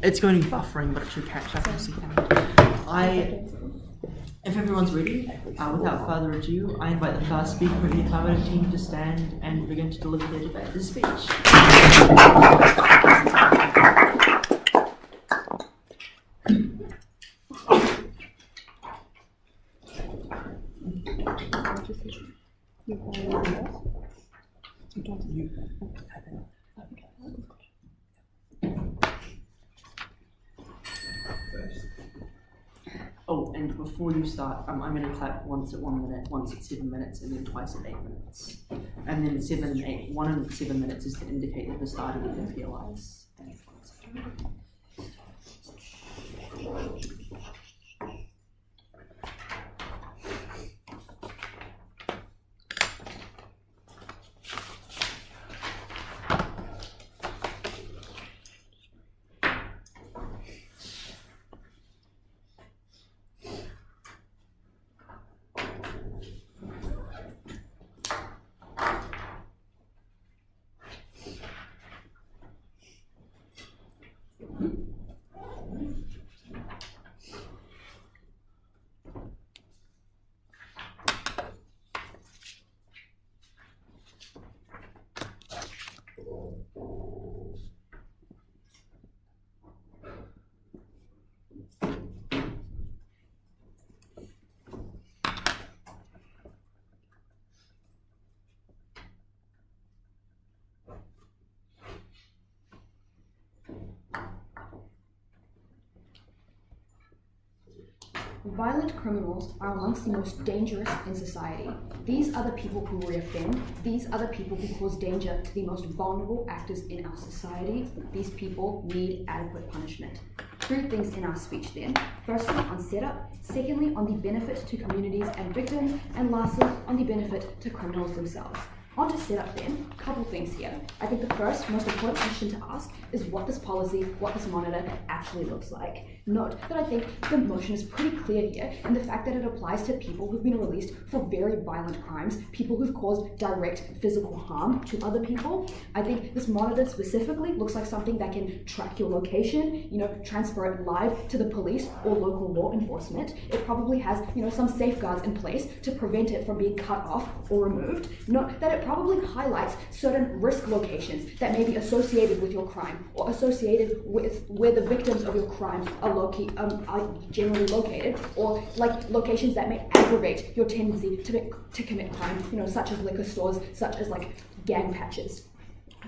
It's going to be buffering, but it should catch up in a second. If everyone's ready, without further ado, I invite the first speaker of the Affirmative team to stand and begin to deliver their debate speech. Oh, and before you start, I'm going to clap once at 1 minute, once at 7 minutes, and then twice at 8 minutes. And then 7 and 8, 1 and 7 minutes is to indicate that the starting of the POIs. Violent criminals are amongst the most dangerous in society. These are the people who reoffend. These are the people who cause danger to the most vulnerable actors in our society. These people need adequate punishment. 3 things in our speech then. Firstly, on setup. Secondly, on the benefit to communities and victims. And lastly, on the benefit to criminals themselves. On to setup then, a couple things here. I think the first, most important question to ask is what this policy, what this monitor actually looks like. Note that I think the motion is pretty clear here in the fact that it applies to people who've been released for very violent crimes, people who've caused direct physical harm to other people. I think this monitor specifically looks like something that can track your location, transfer it live to the police or local law enforcement. It probably has, some safeguards in place to prevent it from being cut off or removed. Note that it probably highlights certain risk locations that may be associated with your crime or associated with where the victims of your crime are generally located, or like locations that may aggravate your tendency to commit crime, such as liquor stores, such as like gang patches.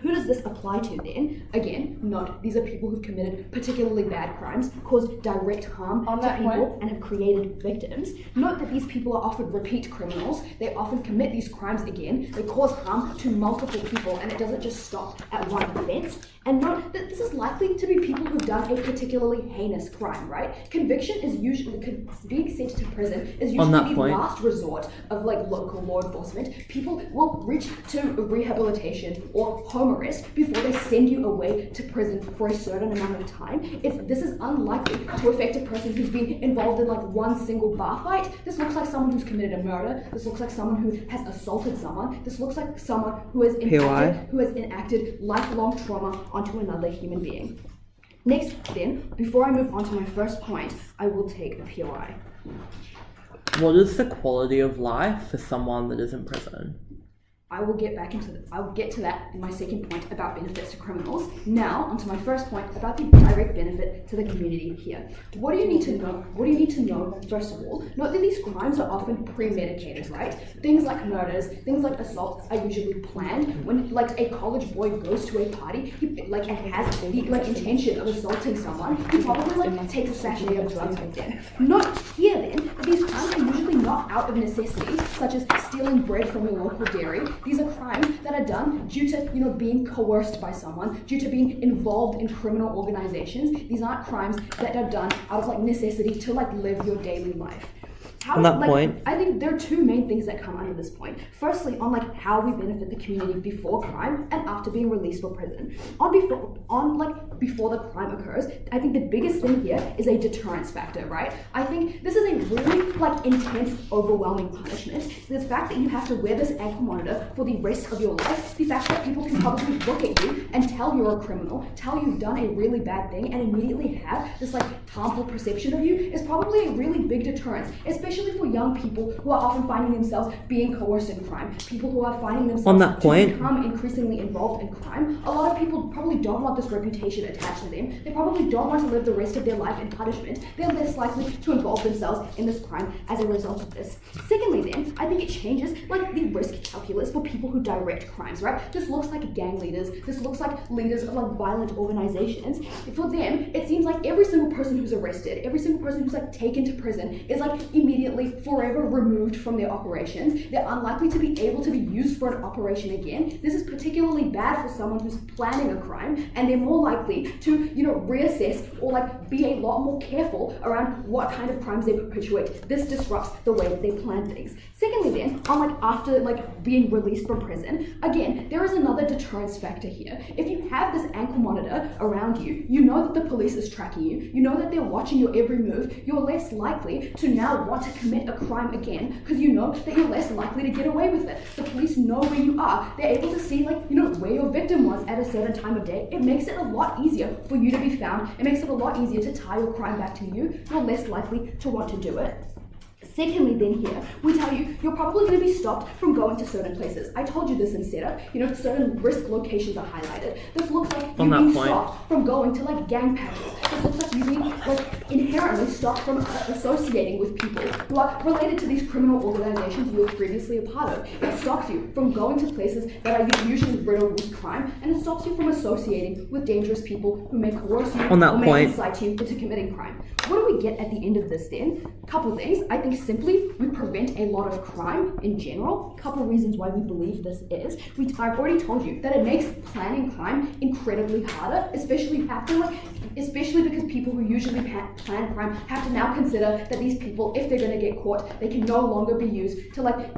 Who does this apply to then? Again, note these are people who've committed particularly bad crimes, caused direct harm to people, and have created victims. Note that these people are often repeat criminals. They often commit these crimes again. They cause harm to multiple people, and it doesn't just stop at one offense. And note that this is likely to be people who've done a particularly heinous crime, right? Conviction is usually, being sent to prison is usually the last resort of local law enforcement. People will reach to rehabilitation or home arrest before they send you away to prison for a certain amount of time. This is unlikely to affect a person who's been involved in one single bar fight. This looks like someone who's committed a murder. This looks like someone who has assaulted someone. This looks like someone who has enacted lifelong trauma onto another human being. Next then, before I move on to my first point, I will take a POI. What is the quality of life for someone that is in prison? I will get to that in my second point about benefits to criminals. Now, onto my first point about the direct benefit to the community here. What do you need to know? First of all, note that these crimes are often premeditated, right? Things like murders, things like assaults are usually planned. When a college boy goes to a party, and has the intention of assaulting someone, he probably takes a sachet of drugs with them. Note here then that these crimes are usually not out of necessity, such as stealing bread from your local dairy. These are crimes that are done due to, being coerced by someone, due to being involved in criminal organizations. These aren't crimes that are done out of necessity to live your daily life. On that point, I think there are two main things that come under this point. Firstly, on like how we benefit the community before crime and after being released from prison. Before the crime occurs, I think the biggest thing here is a deterrence factor, right? I think this is a really like intense, overwhelming punishment. The fact that you have to wear this ankle monitor for the rest of your life, the fact that people can probably look at you and tell you're a criminal, tell you've done a really bad thing, and immediately have this like harmful perception of you is probably a really big deterrence, especially for young people who are often finding themselves being coerced in crime, people who are finding themselves to become increasingly involved in crime. A lot of people probably don't want this reputation attached to them. They probably don't want to live the rest of their life in punishment. They're less likely to involve themselves in this crime as a result of this. Secondly then, I think it changes like the risk calculus for people who direct crimes, right? This looks like gang leaders, this looks like leaders of like violent organizations. For them, it seems like every single person who's arrested, every single person who's like taken to prison is like immediately forever removed from their operations. They're unlikely to be able to be used for an operation again. This is particularly bad for someone who's planning a crime, and they're more likely to, reassess or like be a lot more careful around what kind of crimes they perpetuate. This disrupts the way that they plan things. Secondly then, after being released from prison, again, there is another deterrence factor here. If you have this ankle monitor around you, you know that the police is tracking you, you know that they're watching your every move, you're less likely to now want to commit a crime again because you know that you're less likely to get away with it. The police know where you are. They're able to see where your victim was at a certain time of day. It makes it a lot easier for you to be found. It makes it a lot easier to tie your crime back to you. You're less likely to want to do it. Secondly then here, we tell you, you're probably going to be stopped from going to certain places. I told you this in setup, certain risk locations are highlighted. This looks like you being stopped from going to gang patches. This looks like you being inherently stopped from associating with people who are related to these criminal organizations you were previously a part of. It stops you from going to places that are usually riddled with crime, and it stops you from associating with dangerous people who may coerce you or may incite you into committing crime. What do we get at the end of this then? Couple things. I think simply we prevent a lot of crime in general. Couple reasons why we believe this is. I've already told you that it makes planning crime incredibly harder, especially because people who usually plan crime have to now consider that these people, if they're going to get caught, they can no longer be used to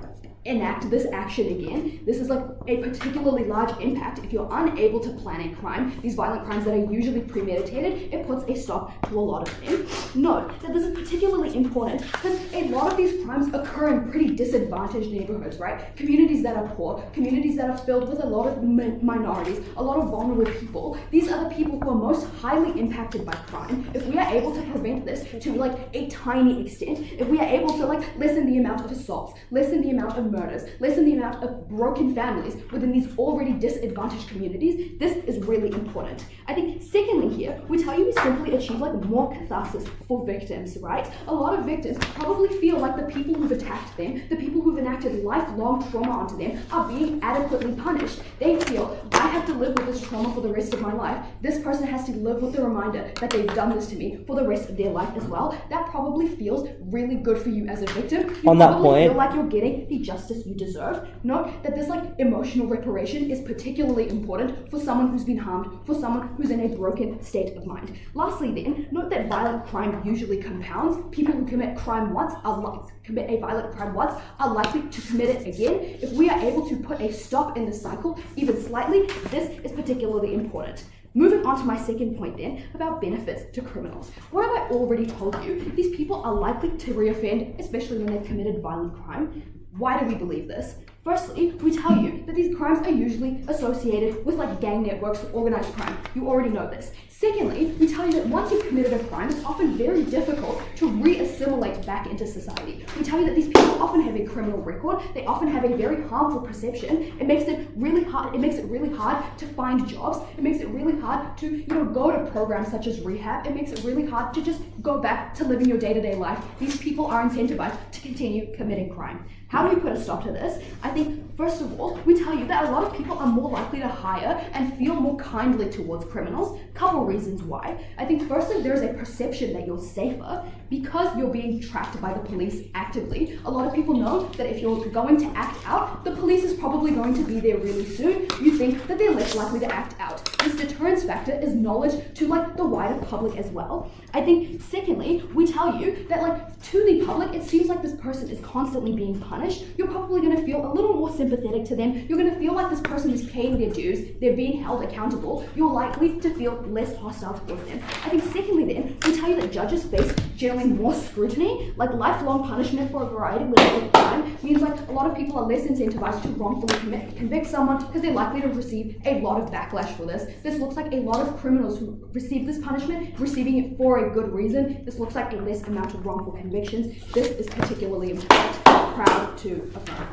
enact this action again. This is a particularly large impact. If you're unable to plan a crime, these violent crimes that are usually premeditated, it puts a stop to a lot of them. Note that this is particularly important because a lot of these crimes occur in pretty disadvantaged neighborhoods, right? Communities that are poor, communities that are filled with a lot of minorities, a lot of vulnerable people. These are the people who are most highly impacted by crime. If we are able to prevent this to a tiny extent, if we are able to lessen the amount of assaults, lessen the amount of murders, lessen the amount of broken families within these already disadvantaged communities, this is really important. I think secondly here, we tell you we simply achieve more catharsis for victims, right? A lot of victims probably feel like the people who've attacked them, the people who've enacted lifelong trauma onto them are being adequately punished. They feel, I have to live with this trauma for the rest of my life. This person has to live with the reminder that they've done this to me for the rest of their life as well. That probably feels really good for you as a victim. You probably feel like you're getting the justice you deserve. Note that this emotional reparation is particularly important for someone who's been harmed, for someone who's in a broken state of mind. Lastly then, note that violent crime usually compounds. People who commit a violent crime once are likely to commit it again. If we are able to put a stop in the cycle, even slightly, this is particularly important. Moving on to my second point then, about benefits to criminals. What have I already told you? These people are likely to reoffend, especially when they've committed violent crime. Why do we believe this? Firstly, we tell you that these crimes are usually associated with gang networks or organized crime. You already know this. Secondly, we tell you that once you've committed a crime, it's often very difficult to re-assimilate back into society. We tell you that these people often have a criminal record. They often have a very harmful perception. It makes it really hard. It makes it really hard to find jobs. It makes it really hard to go to programs such as rehab. It makes it really hard to just go back to living your day-to-day life. These people are incentivized to continue committing crime. How do we put a stop to this? I think, first of all, we tell you that a lot of people are more likely to hire and feel more kindly towards criminals. Couple reasons why. I think firstly, there is a perception that you're safer because you're being tracked by the police actively. A lot of people know that if you're going to act out, the police is probably going to be there really soon. You think that they're less likely to act out. This deterrence factor is knowledge to like the wider public as well. I think secondly, we tell you that like to the public, it seems like this person is constantly being punished. You're probably going to feel a little more sympathetic to them. You're going to feel like this person is paying their dues. They're being held accountable. You're likely to feel less hostile towards them. I think secondly then, we tell you that judges face generally more scrutiny, like lifelong punishment for a variety of levels of crime means like a lot of people are less incentivized to wrongfully convict someone because they're likely to receive a lot of backlash for this. This looks like a lot of criminals who receive this punishment, receiving it for a good reason. This looks like a less amount of wrongful convictions. This is particularly important. Proud to affirm.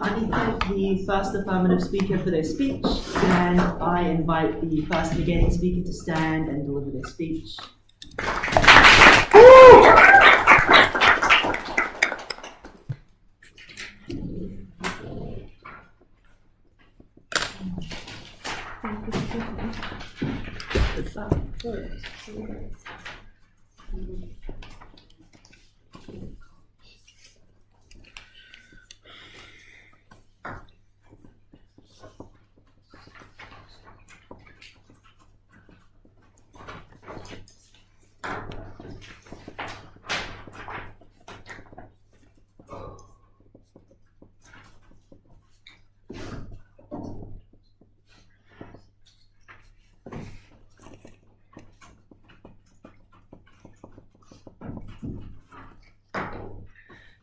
I thank the first affirmative speaker for their speech, and I invite the first negating speaker to stand and deliver their speech.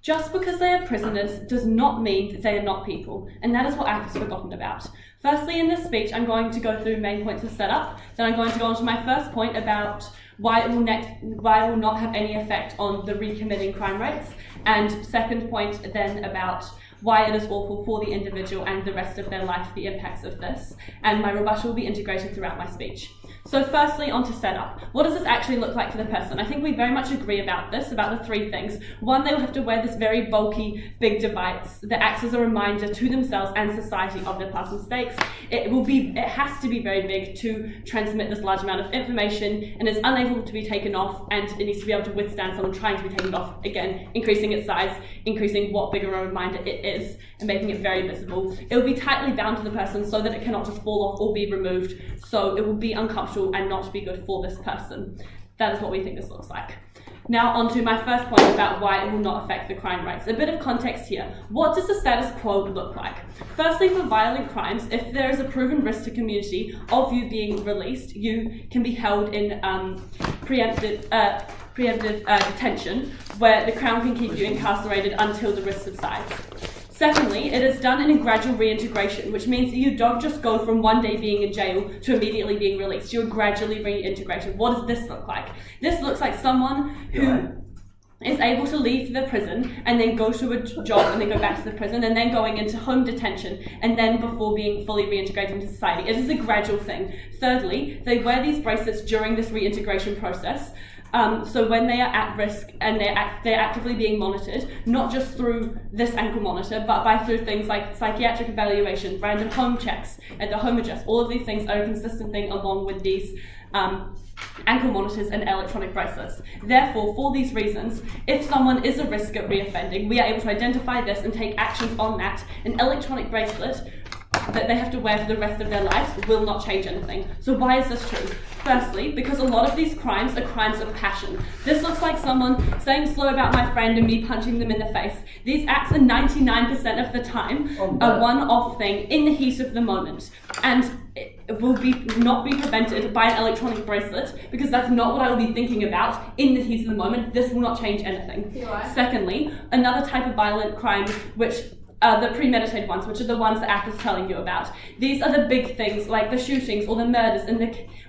Just because they are prisoners does not mean that they are not people, and that is what AF has forgotten about. Firstly, in this speech, I'm going to go through main points of setup, then I'm going to go on to my first point about why it will not have any effect on the recommitting crime rates, and second point then about why it is awful for the individual and the rest of their life, the impacts of this, and my rebuttal will be integrated throughout my speech. So firstly, on to setup. What does this actually look like for the person? I think we very much agree about this, about the three things. One, they will have to wear this very bulky, big device that acts as a reminder to themselves and society of their past mistakes. It has to be very big to transmit this large amount of information, and is unable to be taken off, and it needs to be able to withstand someone trying to be taken off, again, increasing its size, increasing what bigger a reminder it is, and making it very visible. It will be tightly bound to the person so that it cannot just fall off or be removed, so it will be uncomfortable and not be good for this person. That is what we think this looks like. Now on to my first point about why it will not affect the crime rates. A bit of context here. What does the status quo look like? Firstly, for violent crimes, if there is a proven risk to community of you being released, you can be held in preemptive detention, where the Crown can keep you incarcerated until the risk subsides. Secondly, it is done in a gradual reintegration, which means that you don't just go from one day being in jail to immediately being released. You're gradually reintegrated. What does this look like? This looks like someone who is able to leave the prison and then go to a job and then go back to the prison and then going into home detention and then before being fully reintegrated into society. It is a gradual thing. Thirdly, they wear these bracelets during this reintegration process. So when they are at risk and they're actively being monitored, not just through this ankle monitor, but through things like psychiatric evaluation, random home checks at the home address. All of these things are a consistent thing along with these ankle monitors and electronic bracelets. Therefore, for these reasons, if someone is a risk of reoffending, we are able to identify this and take actions on that. An electronic bracelet that they have to wear for the rest of their lives will not change anything. So why is this true? Firstly, because a lot of these crimes are crimes of passion. This looks like someone saying slow about my friend and me punching them in the face. These acts are 99% of the time a one-off thing in the heat of the moment. And it will not be prevented by an electronic bracelet, because that's not what I will be thinking about in the heat of the moment. This will not change anything. Secondly, another type of violent crime, which the premeditated ones, which are the ones that AF is telling you about. These are the big things, like the shootings or the murders,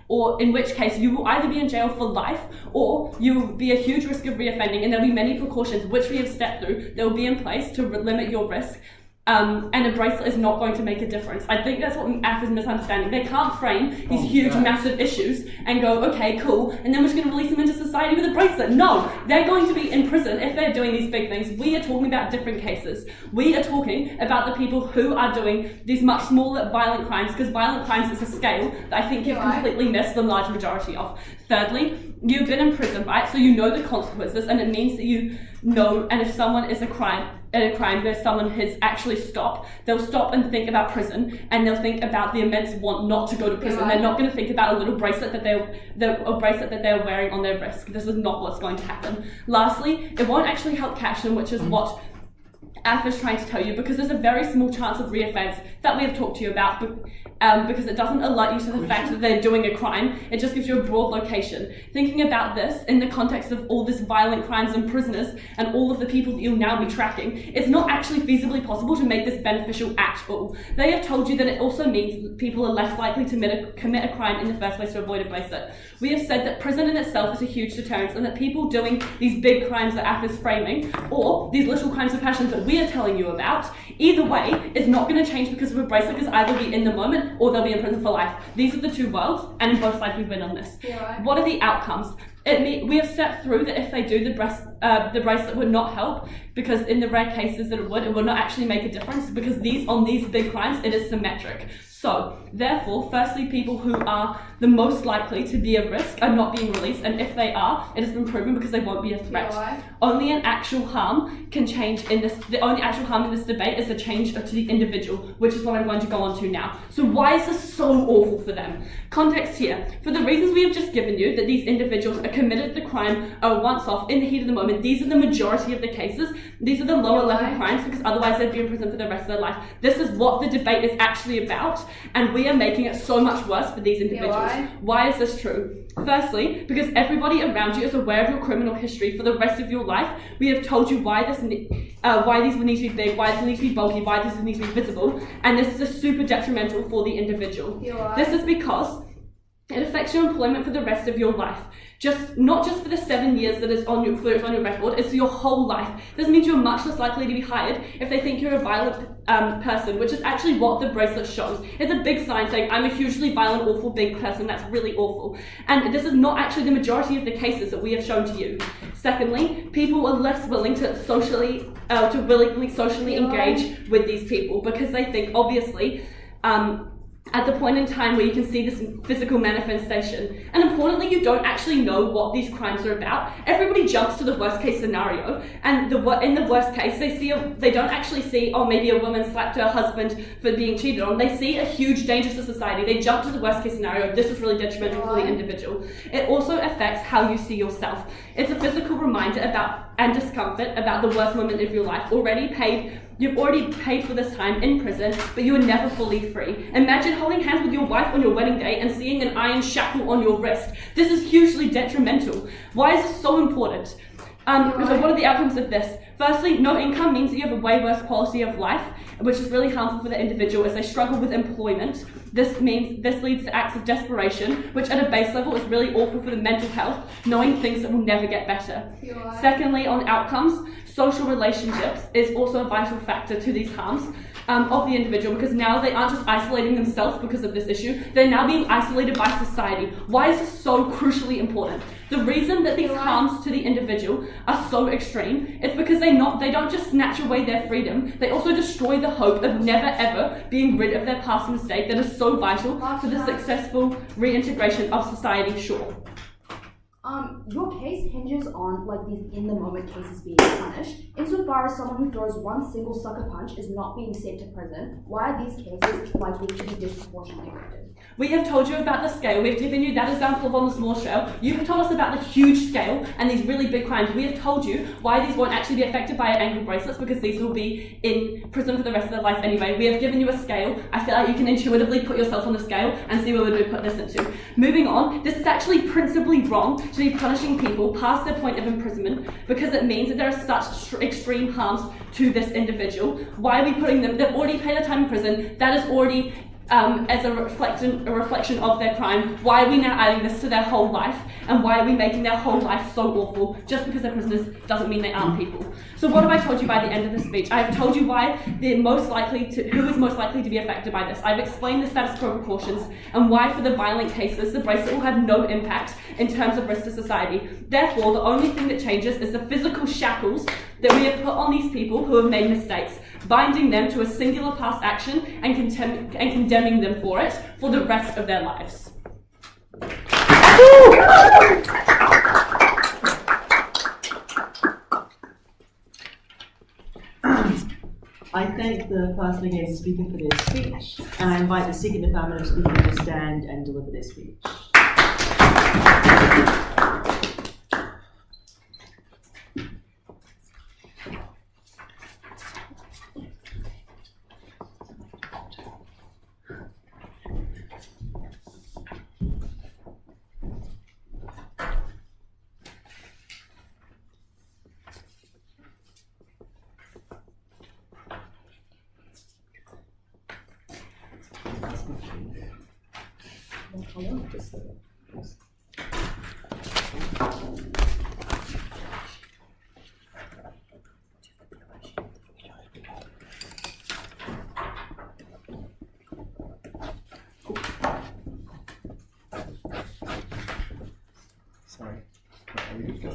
or in which case you will either be in jail for life, or you will be a huge risk of reoffending, and there will be many precautions which we have stepped through that will be in place to limit your risk. and a bracelet is not going to make a difference. I think that's what AF is misunderstanding. They can't frame these huge, massive issues and go, okay, cool, and then we're just going to release them into society with a bracelet. No, they're going to be in prison if they're doing these big things. We are talking about different cases. We are talking about the people who are doing these much smaller violent crimes, because violent crimes is a scale that I think you've completely missed the large majority of. Thirdly, you've been in prison, right? So you know the consequences, and it means that you know, and if someone is a crime where someone has actually stopped, they'll stop and think about prison, and they'll think about the immense want not to go to prison. They're not going to think about a little bracelet that they're wearing on their wrist. This is not what's going to happen. Lastly, it won't actually help catch them, which is what AF is trying to tell you, because there's a very small chance of reoffence that we have talked to you about, because it doesn't alert you to the fact that they're doing a crime. It just gives you a broad location. Thinking about this in the context of all this violent crimes and prisoners and all of the people that you'll now be tracking, it's not actually feasibly possible to make this beneficial at all. They have told you that it also means that people are less likely to commit a crime in the first place to avoid a bracelet. We have said that prison in itself is a huge deterrent, and that people doing these big crimes that AF is framing, or these little crimes of passion that we are telling you about, either way is not going to change because of a bracelet, because either be in the moment or they'll be in prison for life. These are the two worlds, and in both sides we've been on this. What are the outcomes? We have stepped through that if they do the bracelet would not help, because in the rare cases that it would not actually make a difference, because on these big crimes it is symmetric. So, therefore, firstly, people who are the most likely to be at risk are not being released, and if they are, it has been proven because they won't be a threat. Only an actual harm can change in this. The only actual harm in this debate is the change to the individual, which is what I'm going to go on to now. So why is this so awful for them? Context here. For the reasons we have just given you, that these individuals are committed the crime once off in the heat of the moment, these are the majority of the cases. These are the lower level crimes, because otherwise they'd be in prison for the rest of their life. This is what the debate is actually about, and we are making it so much worse for these individuals. Why is this true? Firstly, because everybody around you is aware of your criminal history for the rest of your life. We have told you why these would need to be big, why this would need to be bulky, why this would need to be visible, and this is super detrimental for the individual. This is because it affects your employment for the rest of your life. Not just for the 7 years that is on your record, it's your whole life. This means you're much less likely to be hired if they think you're a violent person, which is actually what the bracelet shows. It's a big sign saying, I'm a hugely violent, awful, big person. That's really awful. And this is not actually the majority of the cases that we have shown to you. Secondly, people are less willing to willingly socially engage with these people, because they think, obviously, at the point in time where you can see this physical manifestation. And importantly, you don't actually know what these crimes are about. Everybody jumps to the worst case scenario, and in the worst case, they don't actually see, oh, maybe a woman slapped her husband for being cheated on. They see a huge danger to society. They jump to the worst case scenario. This is really detrimental for the individual. It also affects how you see yourself. It's a physical reminder and discomfort about the worst moment of your life. You've already paid for this time in prison, but you are never fully free. Imagine holding hands with your wife on your wedding day and seeing an iron shackle on your wrist. This is hugely detrimental. Why is this so important? So what are the outcomes of this? Firstly, no income means that you have a way worse quality of life, which is really harmful for the individual as they struggle with employment. This leads to acts of desperation, which at a base level is really awful for the mental health, knowing things that will never get better. Secondly, on outcomes, social relationships is also a vital factor to these harms of the individual, because now they aren't just isolating themselves because of this issue, they're now being isolated by society. Why is this so crucially important? The reason that these harms to the individual are so extreme is because they don't just snatch away their freedom, they also destroy the hope of never ever being rid of their past mistake that is so vital for the successful reintegration of society. Your case hinges on these in-the-moment cases being punished. Insofar as someone who throws one single sucker punch is not being sent to prison, why are these cases likely to be disproportionately granted? We have told you about the scale. We've given you that example on the small scale. You have told us about the huge scale and these really big crimes. We have told you why these won't actually be affected by ankle bracelets, because these will be in prison for the rest of their life anyway. We have given you a scale. I feel like you can intuitively put yourself on the scale and see where would we put this into. Moving on, this is actually principally wrong to be punishing people past their point of imprisonment, because it means that there are such extreme harms to this individual. Why are we putting them? They've already paid their time in prison. That is already as a reflection of their crime? Why are we now adding this to their whole life? And why are we making their whole life so awful? Just because they're prisoners doesn't mean they aren't people. So what have I told you by the end of this speech? I have told you who is most likely to be affected by this. I've explained the status quo precautions and why for the violent cases the bracelet will have no impact in terms of risk to society. Therefore, the only thing that changes is the physical shackles that we have put on these people who have made mistakes, binding them to a singular past action and condemning them for it for the rest of their lives. I thank the first Negating speaker for their speech, and I invite the second Affirmative speaker to stand and deliver their speech. Sorry. Are we good to go?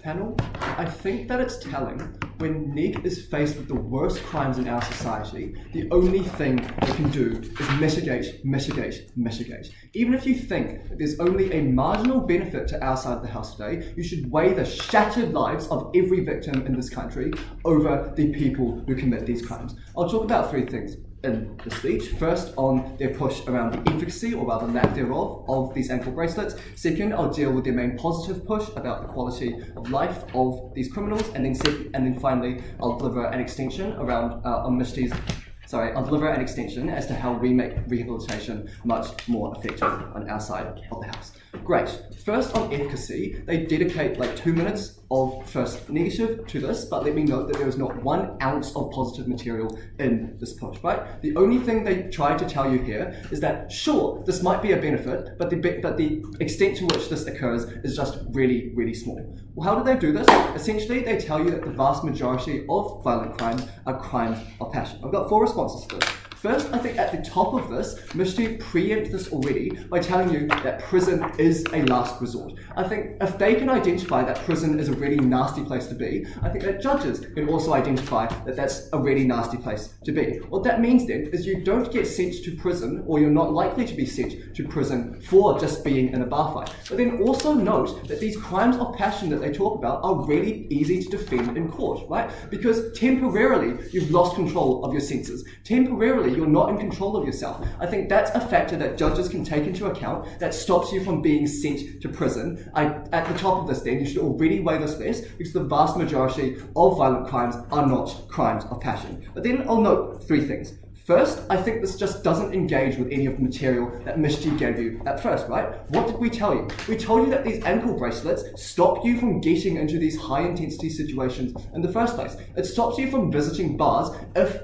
Panel, I think that it's telling when Neg is faced with the worst crimes in our society, the only thing they can do is mitigate. Even if you think that there's only a marginal benefit to our side of the house today, you should weigh the shattered lives of every victim in this country over the people who commit these crimes. I'll talk about three things in the speech. First, on their push around the efficacy, or rather lack thereof, of these ankle bracelets. Second, I'll deal with their main positive push about the quality of life of these criminals, and then finally, I'll deliver an extension around I'll deliver an extension as to how we make rehabilitation much more effective on our side of the house. Great. First, on efficacy, they dedicate like 2 minutes of first negative to this, but let me note that there is not 1 ounce of positive material in this push, right? The only thing they try to tell you here is that, sure, this might be a benefit, but the extent to which this occurs is just really, really small. Well, how do they do this? Essentially, they tell you that the vast majority of violent crimes are crimes of passion. I've got 4 responses to this. First, I think at the top of this, Mischief preempt this already by telling you that prison is a last resort. I think if they can identify that prison is a really nasty place to be, I think that judges can also identify that that's a really nasty place to be. What that means then is you don't get sent to prison, or you're not likely to be sent to prison for just being in a bar fight. But then also note that these crimes of passion that they talk about are really easy to defend in court, right? Because temporarily you've lost control of your senses. Temporarily you're not in control of yourself. I think that's a factor that judges can take into account that stops you from being sent to prison. At the top of this then, you should already weigh this less, because the vast majority of violent crimes are not crimes of passion. But then I'll note 3 things. First, I think this just doesn't engage with any of the material that Mischief gave you at first, right? What did we tell you? We told you that these ankle bracelets stop you from getting into these high-intensity situations in the first place. It stops you from visiting bars if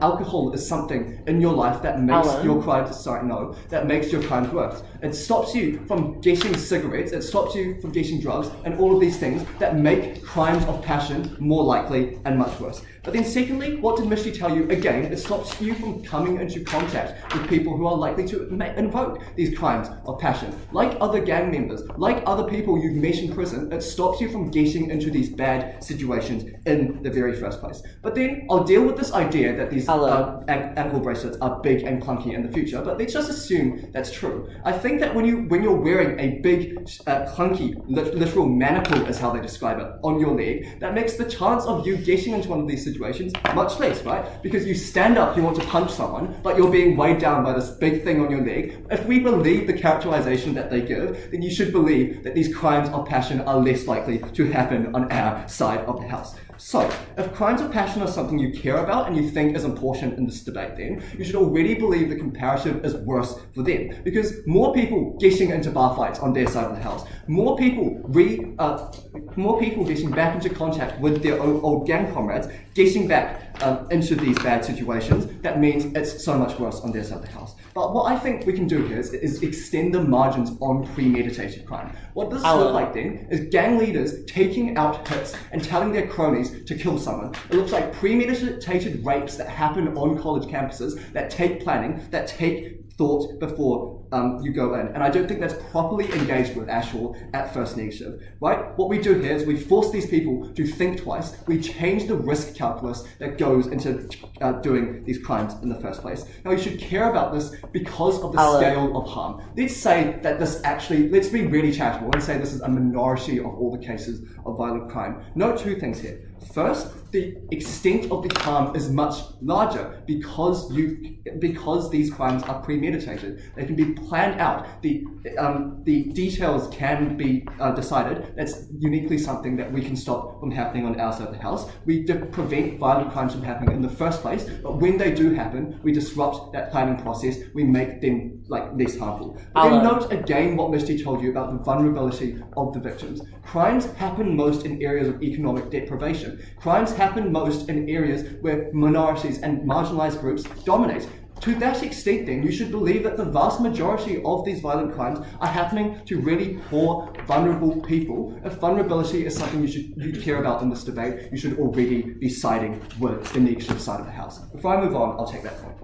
alcohol is something in your life that makes your crimes, that makes your crimes worse. It stops you from getting cigarettes, it stops you from getting drugs, and all of these things that make crimes of passion more likely and much worse. But then secondly, what did Misty tell you? Again, it stops you from coming into contact with people who are likely to invoke these crimes of passion. Like other gang members, like other people you've met in prison, it stops you from getting into these bad situations in the very first place. But then I'll deal with this idea that these ankle bracelets are big and clunky in the future, but let's just assume that's true. I think that when you're wearing a big, clunky, literal manacle, is how they describe it, on your leg, that makes the chance of you getting into one of these situations much less, right? Because you stand up, you want to punch someone, but you're being weighed down by this big thing on your leg. If we believe the characterization that they give, then you should believe that these crimes of passion are less likely to happen on our side of the house. So, if crimes of passion are something you care about and you think is important in this debate, then you should already believe the comparative is worse for them, because more people getting into bar fights on their side of the house, more people getting back into contact with their old gang comrades, getting back into these bad situations, that means it's so much worse on their side of the house. But what I think we can do here is extend the margins on premeditated crime. What this looks like then is gang leaders taking out hits and telling their cronies to kill someone. It looks like premeditated rapes that happen on college campuses, that take planning, that take thought before you go in. And I don't think that's properly engaged with Ashwell at First Negative, right? What we do here is we force these people to think twice. We change the risk calculus that goes into doing these crimes in the first place. Now, you should care about this because of the scale of harm. Let's say that this actually, let's be really charitable and say this is a minority of all the cases of violent crime. Note two things here. First, the extent of the harm is much larger because these crimes are premeditated. They can be planned out. The details can be decided. That's uniquely something that we can stop from happening on our side of the house. We prevent violent crimes from happening in the first place, but when they do happen, we disrupt that planning process. We make them less harmful. But then note again what Misty told you about the vulnerability of the victims. Crimes happen most in areas of economic deprivation. Crimes happen most in areas where minorities and marginalized groups dominate. To that extent, then, you should believe that the vast majority of these violent crimes are happening to really poor, vulnerable people. If vulnerability is something you care about in this debate, you should already be siding with the negative side of the house. Before I move on, I'll take that point.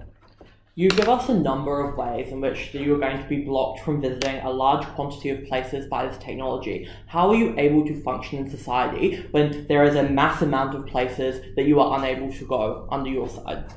You give us a number of ways in which you are going to be blocked from visiting a large quantity of places by this technology. How are you able to function in society when there is a mass amount of places that you are unable to go under your side?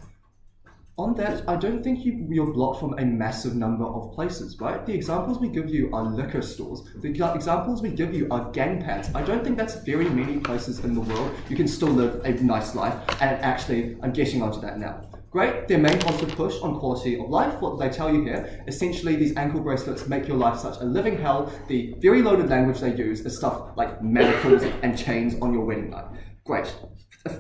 On that, I don't think you're blocked from a massive number of places, right? The examples we give you are liquor stores. The examples we give you are gang pads. I don't think that's very many places in the world you can still live a nice life, and actually, I'm getting onto that now. Great, their main positive push on quality of life, what they tell you here, essentially these ankle bracelets make your life such a living hell. The very loaded language they use is stuff like manacles and chains on your wedding night. Great.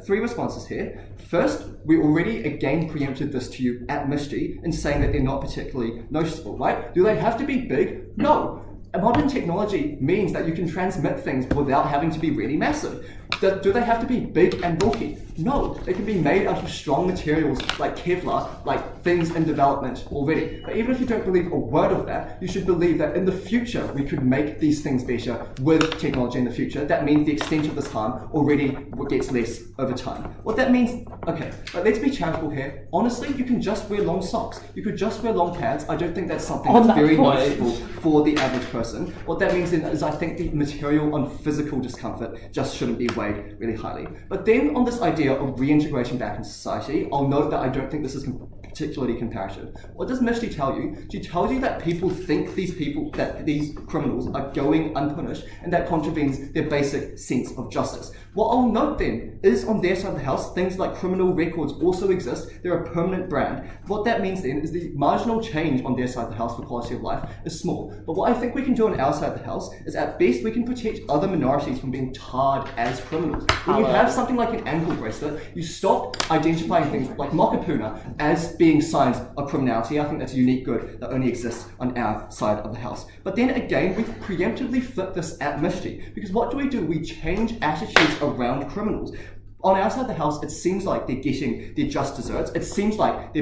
3 responses here. First, we already again preempted this to you at Misty in saying that they're not particularly noticeable, right? Do they have to be big? No. Modern technology means that you can transmit things without having to be really massive. Do they have to be big and bulky? No, they can be made out of strong materials like Kevlar, like things in development already. But even if you don't believe a word of that, you should believe that in the future we could make these things better with technology in the future. That means the extent of this harm already gets less over time. What that means, okay, but let's be charitable here. Honestly, you can just wear long socks. You could just wear long pads. I don't think that's something that's very noticeable for the average person. What that means then is I think the material on physical discomfort just shouldn't be weighed really highly. But then on this idea of reintegration back in society, I'll note that I don't think this is particularly comparative. What does Misty tell you? She tells you that people think that these criminals are going unpunished, and that contravenes their basic sense of justice. What I'll note then is on their side of the house, things like criminal records also exist. They're a permanent brand. What that means then is the marginal change on their side of the house for quality of life is small. But what I think we can do on our side of the house is at best we can protect other minorities from being tarred as criminals. When you have something like an ankle bracelet, you stop identifying things like Mokapuna as being signs of criminality. I think that's a unique good that only exists on our side of the house. But then again, we preemptively flip this at Misty, because what do? We change attitudes around criminals. On our side of the house, it seems like they're getting their just desserts. It seems like the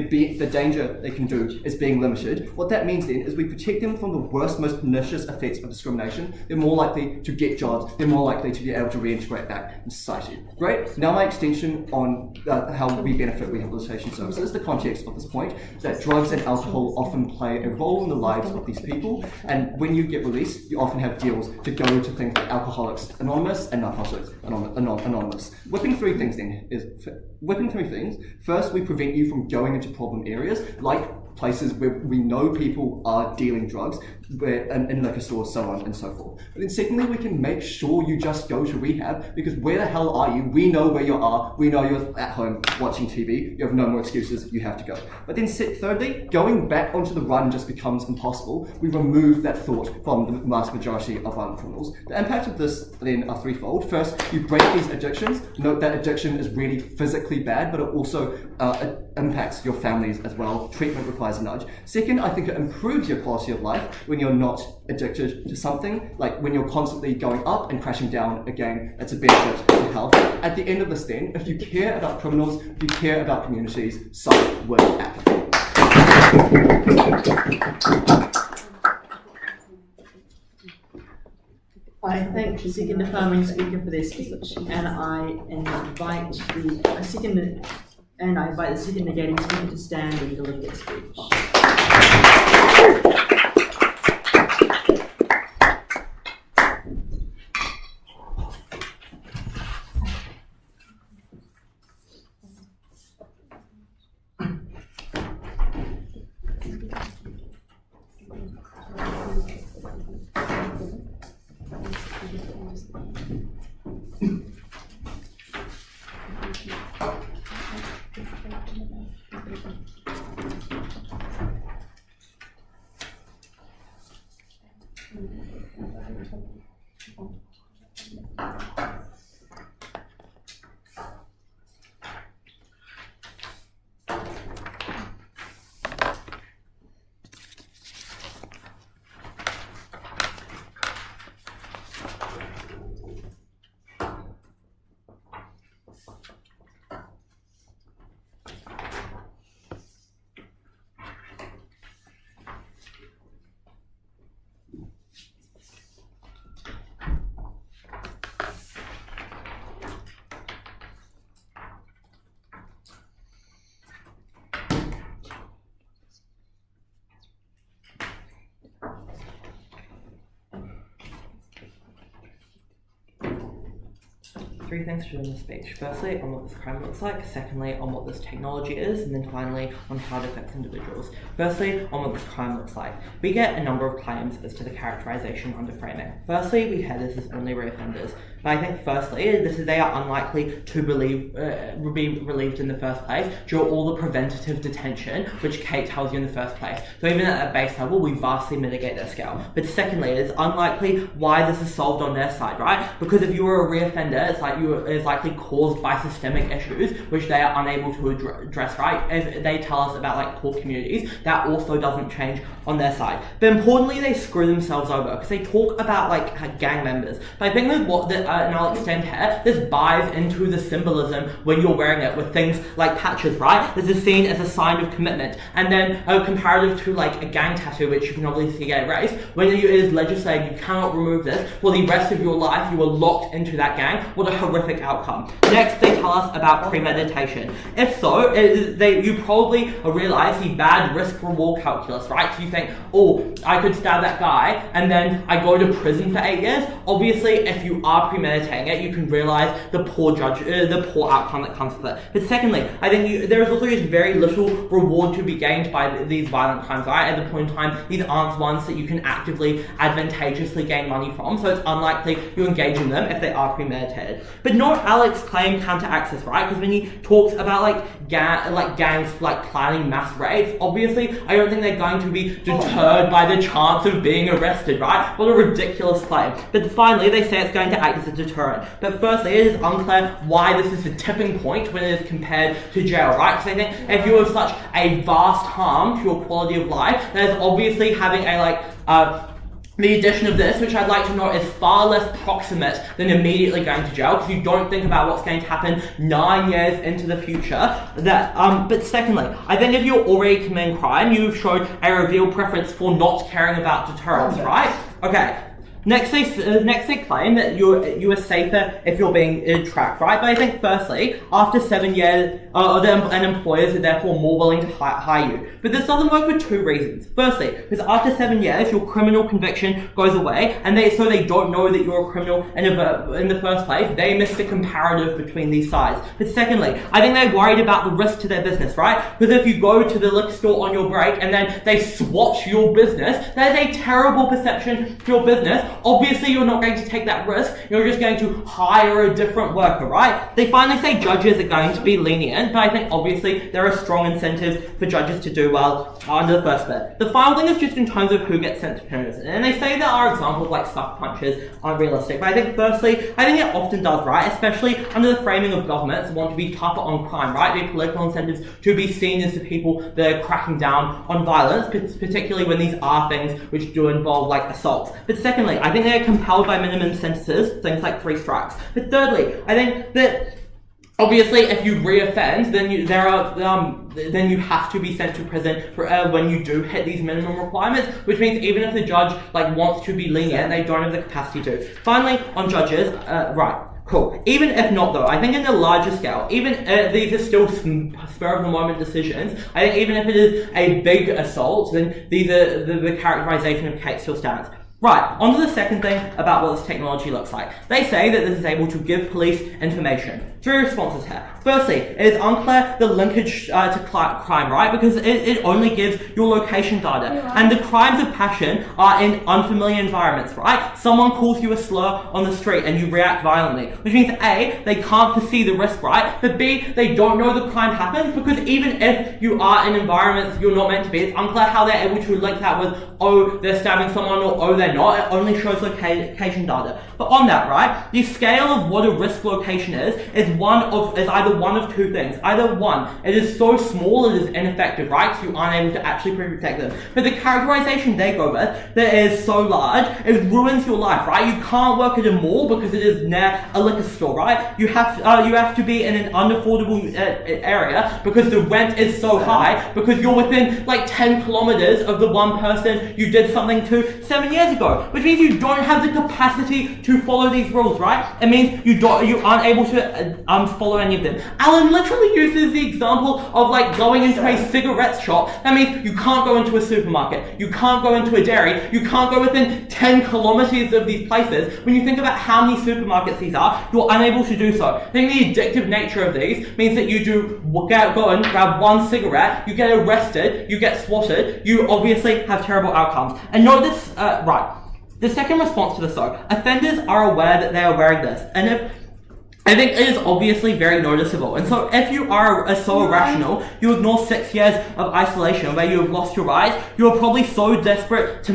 danger they can do is being limited. What that means then is we protect them from the worst, most pernicious effects of discrimination. They're more likely to get jobs. They're more likely to be able to reintegrate back in society. Great. Now my extension on how we benefit rehabilitation services. The context of this point is that drugs and alcohol often play a role in the lives of these people. And when you get released, you often have deals to go to things like Alcoholics Anonymous and Narcotics Anonymous. Whipping through things. First, we prevent you from going into problem areas like places where we know people are dealing drugs, in liquor stores, so on and so forth. But then secondly, we can make sure you just go to rehab, because where the hell are you? We know where you are. We know you're at home watching TV. You have no more excuses. You have to go. But then thirdly, going back onto the run just becomes impossible. We remove that thought from the vast majority of violent criminals. The impact of this then are threefold. First, you break these addictions. Note that addiction is really physically bad, but it also impacts your families as well. Treatment requires a nudge. Second, I think it improves your quality of life when you're not addicted to something, like when you're constantly going up and crashing down again. That's a benefit to health. At the end of this then, if you care about criminals, if you care about communities, side with apathy. I thank the second affirming speaker for their speech, and I invite the second negating speaker to stand and deliver their speech. Three things to do in the speech. Firstly, on what this crime looks like. Secondly, on what this technology is. And then finally, on how it affects individuals. Firstly, on what this crime looks like. We get a number of claims as to the characterization under framing. Firstly, we hear this as only reoffenders. But I think firstly, they are unlikely to be relieved in the first place due to all the preventative detention which Kate tells you in the first place. So even at that base level, we vastly mitigate their scale. But secondly, it is unlikely why this is solved on their side, right? Because if you were a reoffender, it's likely caused by systemic issues which they are unable to address, right? If they tell us about like poor communities, that also doesn't change on their side. But importantly, they screw themselves over because they talk about like gang members. But I think that what and I'll extend here, this buys into the symbolism when you're wearing it with things like patches, right? This is seen as a sign of commitment. And then comparative to like a gang tattoo, which you can obviously get erased, when it is legislated you cannot remove this for the rest of your life, you are locked into that gang. What a horrific outcome. Next, they tell us about premeditation. If so, you probably realize the bad risk-reward calculus, right? So you think, oh, I could stab that guy, and then I go to prison for 8 years. Obviously, if you are premeditating it, you can realize the poor outcome that comes with it. But secondly, I think there is also just very little reward to be gained by these violent crimes, right? At the point in time, these aren't ones that you can actively, advantageously gain money from, so it's unlikely you engage in them if they are premeditated. But not Alex claim counteracts this, right? Because when he talks about gangs planning mass raids, obviously I don't think they're going to be deterred by the chance of being arrested, right? What a ridiculous claim. But finally, they say it's going to act as a deterrent. But firstly, it is unclear why this is the tipping point when it is compared to jail, right? Because I think if you have such a vast harm to your quality of life, that is obviously having the addition of this, which I'd like to note, is far less proximate than immediately going to jail, because you don't think about what's going to happen 9 years into the future. But secondly, I think if you're already committing crime, you've shown a revealed preference for not caring about deterrence, right? Okay. Next they claim that you are safer if you're being tracked, right? But I think firstly, after 7 years, and employers are therefore more willing to hire you. But this doesn't work for two reasons. Firstly, because after 7 years, your criminal conviction goes away, and they don't know that you're a criminal in the first place. They miss the comparative between these sides. But secondly, I think they're worried about the risk to their business, right? Because if you go to the liquor store on your break and then they swatch your business, that is a terrible perception to your business. Obviously, you're not going to take that risk. You're just going to hire a different worker, right? They finally say judges are going to be lenient, but I think obviously there are strong incentives for judges to do well under the first bit. The final thing is just in terms of who gets sent to prison. And they say there are examples like sucker punches aren't realistic, but I think firstly, I think it often does, right? Especially under the framing of governments want to be tougher on crime, right? Their political incentives to be seen as the people that are cracking down on violence, particularly when these are things which do involve like assaults. But secondly, I think they're compelled by minimum sentences, things like 3 strikes. But thirdly, I think that obviously if you reoffend, then you have to be sent to prison for when you do hit these minimum requirements, which means even if the judge wants to be lenient, they don't have the capacity to. Finally, on judges, right. Cool. Even if not though, I think in the larger scale, even these are still spur of the moment decisions. I think even if it is a big assault, then these are the characterization of case still stands. Right, on to the second thing about what this technology looks like. They say that this is able to give police information. 3 responses here. Firstly, it is unclear the linkage to crime, right? Because it only gives your location data. And the crimes of passion are in unfamiliar environments, right? Someone calls you a slur on the street and you react violently. Which means A, they can't foresee the risk, right? But B, they don't know the crime happens because even if you are in environments you're not meant to be, it's unclear how they're able to link that with, oh, they're stabbing someone or oh, they're not. It only shows location data. But on that, right, the scale of what a risk location is either one of 2 things. Either one, it is so small it is ineffective, right? So you aren't able to actually protect them. But the characterization they go with that is so large, it ruins your life, right? You can't work at a mall because it is near a liquor store, right? You have to be in an unaffordable area because the rent is so high because you're within 10 kilometers of the one person you did something to 7 years ago, which means you don't have the capacity to follow these rules, right? It means you aren't able to follow any of them. Alan literally uses the example of going into a cigarette shop. That means you can't go into a supermarket, you can't go into a dairy, you can't go within 10 kilometers of these places. When you think about how many supermarkets these are, you're unable to do so. I think the addictive nature of these means that you go and grab one cigarette, you get arrested, you get swatted, you obviously have terrible outcomes. And note this, right. The second response to this though, offenders are aware that they are wearing this, and I think it is obviously very noticeable. And so if you are so irrational, you ignore 6 years of isolation where you have lost your rights, you are probably so desperate to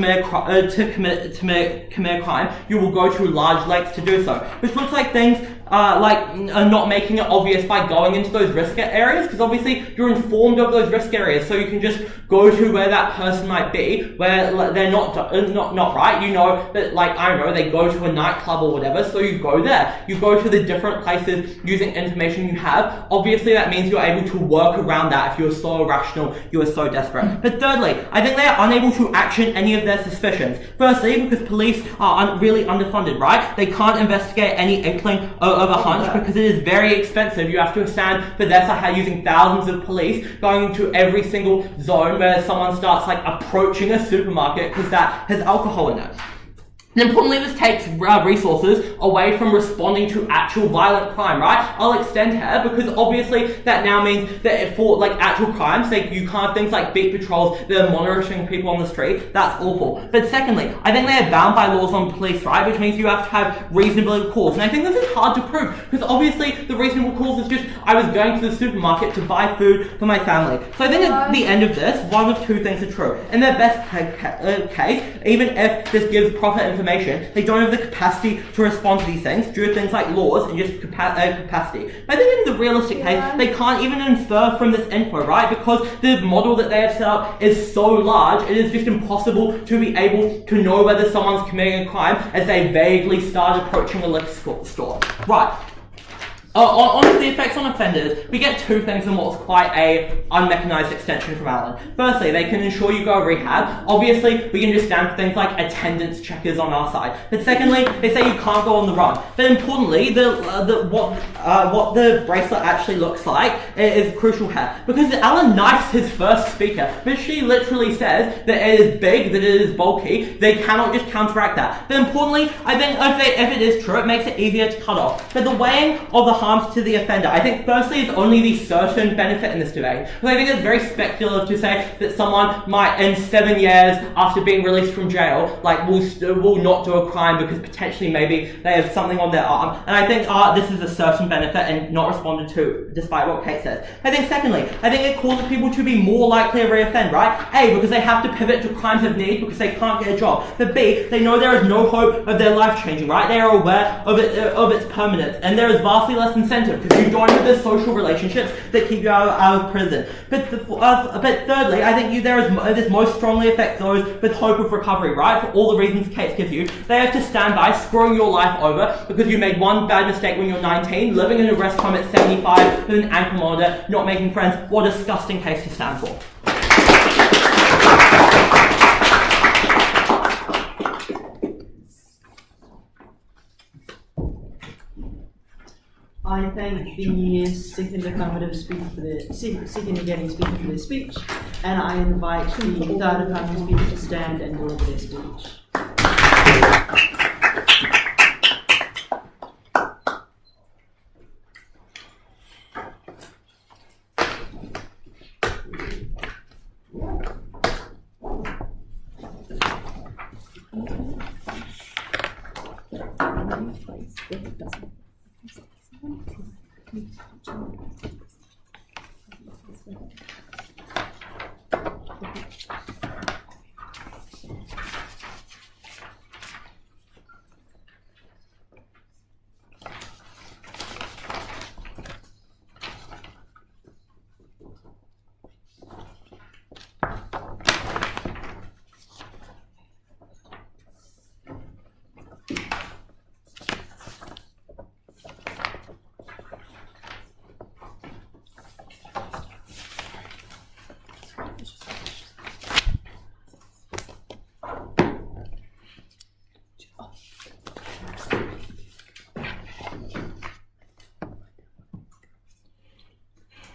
commit a crime, you will go to large lengths to do so. Which looks like things not making it obvious by going into those risk areas, because obviously you're informed of those risk areas, so you can just go to where that person might be, where they're not right. You know that, I don't know, they go to a nightclub or whatever, so you go there. You go to the different places using information you have. Obviously that means you're able to work around that if you're so irrational, you are so desperate. But thirdly, I think they are unable to action any of their suspicions. Firstly, because police are really underfunded, right? They can't investigate any inkling of a hunch because it is very expensive. You have to stand for this using thousands of police going to every single zone where someone starts approaching a supermarket because that has alcohol in it. And importantly, this takes resources away from responding to actual violent crime, right? I'll extend here because obviously that now means that for actual crimes, you can't have things like beat patrols that are monitoring people on the street. That's awful. But secondly, I think they are bound by laws on police, right? Which means you have to have reasonable cause. And I think this is hard to prove because obviously the reasonable cause is just I was going to the supermarket to buy food for my family. So I think at the end of this, one of 2 things are true. In their best case, even if this gives proper information, they don't have the capacity to respond to these things due to things like laws and just capacity. But I think in the realistic case, they can't even infer from this info, right? Because the model that they have set up is so large, it is just impossible to be able to know whether someone's committing a crime as they vaguely start approaching a liquor store. Right. On the effects on offenders, we get two things in what's quite a unmechanized extension from Alan. Firstly, they can ensure you go to rehab. Obviously, we can just stand for things like attendance checkers on our side. But secondly, they say you can't go on the run. But importantly, what the bracelet actually looks like is crucial here. Because Alan knifes his first speaker, but she literally says that it is big, that it is bulky. They cannot just counteract that. But importantly, I think if it is true, it makes it easier to cut off. But the weighing of the harms to the offender, I think firstly is only the certain benefit in this debate. Because I think it's very speculative to say that someone might, in 7 years after being released from jail, will not do a crime because potentially maybe they have something on their arm. And I think this is a certain benefit and not responded to despite what Kate says. I think secondly, I think it causes people to be more likely to reoffend, right? A, because they have to pivot to crimes of need because they can't get a job. But B, they know there is no hope of their life changing, right? They are aware of its permanence, and there is vastly less incentive because you don't have the social relationships that keep you out of prison. But thirdly, I think this most strongly affects those with hope of recovery, right? For all the reasons Kate gives you, they have to stand by screwing your life over because you made one bad mistake when you're 19, living in a rest home at 75 with an ankle monitor, not making friends. What a disgusting case to stand for. I thank the second affirmative speaker for the second negating speaker for their speech, and I invite the third affirmative speaker to stand and deliver their speech.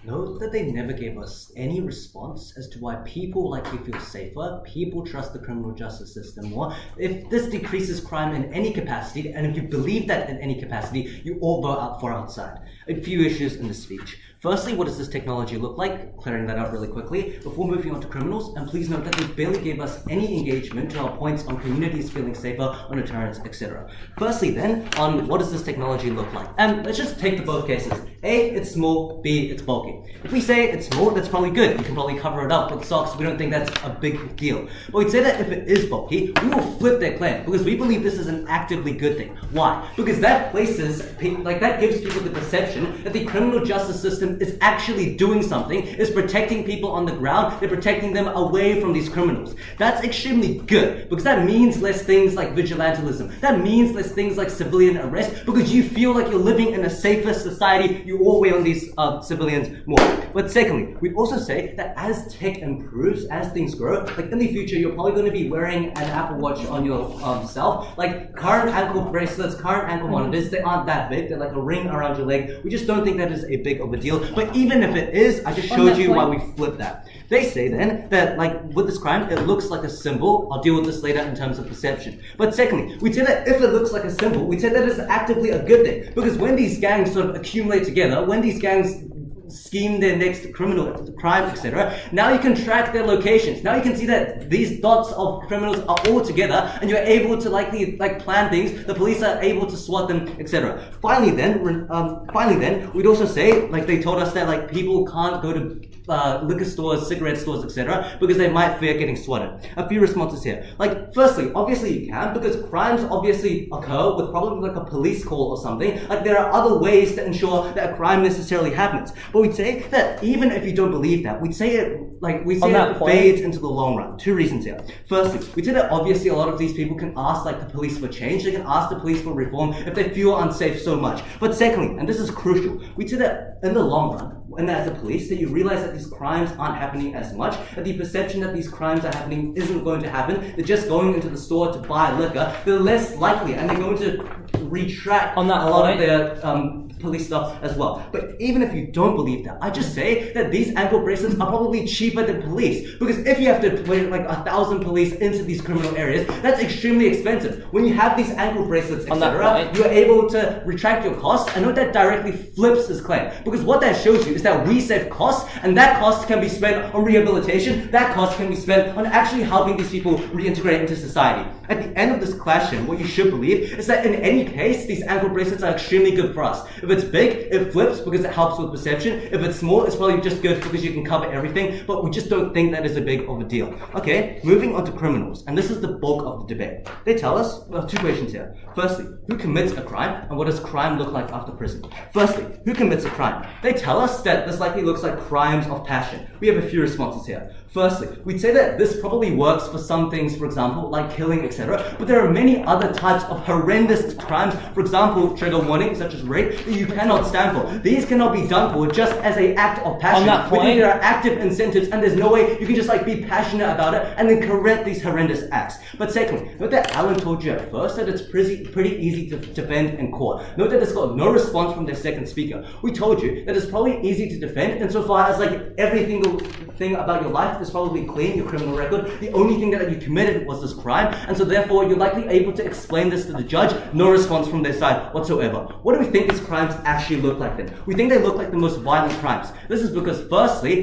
Note that they never gave us any response as to why people like you feel safer, people trust the criminal justice system more. If this decreases crime in any capacity, and if you believe that in any capacity, you all vote out for outside. A few issues in the speech. Firstly, what does this technology look like? Clearing that out really quickly before moving on to criminals, and please note that they barely gave us any engagement to our points on communities feeling safer, on deterrence, etc. Firstly then, on what does this technology look like? And let's just take the both cases. A, it's small, B, it's bulky. If we say it's small, that's probably good. You can probably cover it up with socks. We don't think that's a big deal. But we'd say that if it is bulky, we will flip their claim because we believe this is an actively good thing. Why? Because that that gives people the perception that the criminal justice system is actually doing something, is protecting people on the ground, they're protecting them away from these criminals. That's extremely good because that means less things like vigilantism. That means less things like civilian arrest because you feel like you're living in a safer society. You all weigh on these civilians more. But secondly, we'd also say that as tech improves, as things grow, like in the future, you're probably going to be wearing an Apple Watch on yourself. Like current ankle bracelets, current ankle monitors, they aren't that big. They're like a ring around your leg. We just don't think that is a big of a deal. But even if it is, I just showed you why we flip that. They say then that like with this crime, it looks like a symbol. I'll deal with this later in terms of perception. But secondly, we'd say that if it looks like a symbol, we'd say that it's actively a good thing. Because when these gangs sort of accumulate together, when these gangs scheme their next criminal crime, etc. Now you can track their locations. Now you can see that these dots of criminals are all together, and you're able to plan things. The police are able to SWAT them, etc. Finally, then, we'd also say, like they told us that like people can't go to liquor stores, cigarette stores, etc., because they might fear getting swatted. A few responses here. Like, firstly, obviously you can, because crimes obviously occur with probably like a police call or something. Like, there are other ways to ensure that a crime necessarily happens. But we'd say that even if you don't believe that, we'd say it fades into the long run. Two reasons here. Firstly, we'd say that obviously a lot of these people can ask like the police for change. They can ask the police for reform if they feel unsafe so much. But secondly, and this is crucial, we'd say that in the long run, and as a police, that you realize that these crimes aren't happening as much, that the perception that these crimes are happening isn't going to happen, they're just going into the store to buy liquor, they're less likely, and they're going to retract on that a lot of their police stuff as well. But even if you don't believe that, I just say that these ankle bracelets are probably cheaper than police, because if you have to put like 1,000 police into these criminal areas, that's extremely expensive. When you have these ankle bracelets, etc., you're able to retract your costs, and note that directly flips his claim, because what that shows you is that we save costs, and that cost can be spent on rehabilitation, that cost can be spent on actually helping these people reintegrate into society. At the end of this question, what you should believe is that in any case, these ankle bracelets are extremely good for us. If it's big, it flips because it helps with perception. If it's small, it's probably just good because you can cover everything, but we just don't think that is a big of a deal. Okay, moving on to criminals, and this is the bulk of the debate. They tell us, well, two questions here. Firstly, who commits a crime, and what does crime look like after prison? Firstly, who commits a crime? They tell us that this likely looks like crimes of passion. We have a few responses here. Firstly, we'd say that this probably works for some things, for example, like killing, etc., but there are many other types of horrendous crimes, for example, trigger warning, such as rape, that you cannot stand for. These cannot be done for just as an act of passion. On that point, we think there are active incentives, and there's no way you can just like be passionate about it and then correct these horrendous acts. But secondly, note that Alan told you at first that it's pretty easy to defend in court. Note that it's got no response from their second speaker. We told you that it's probably easy to defend insofar as like every single thing about your life is probably clean, your criminal record. The only thing that you committed was this crime, and so therefore you're likely able to explain this to the judge. No response from their side whatsoever. What do we think these crimes actually look like then? We think they look like the most violent crimes. This is because firstly,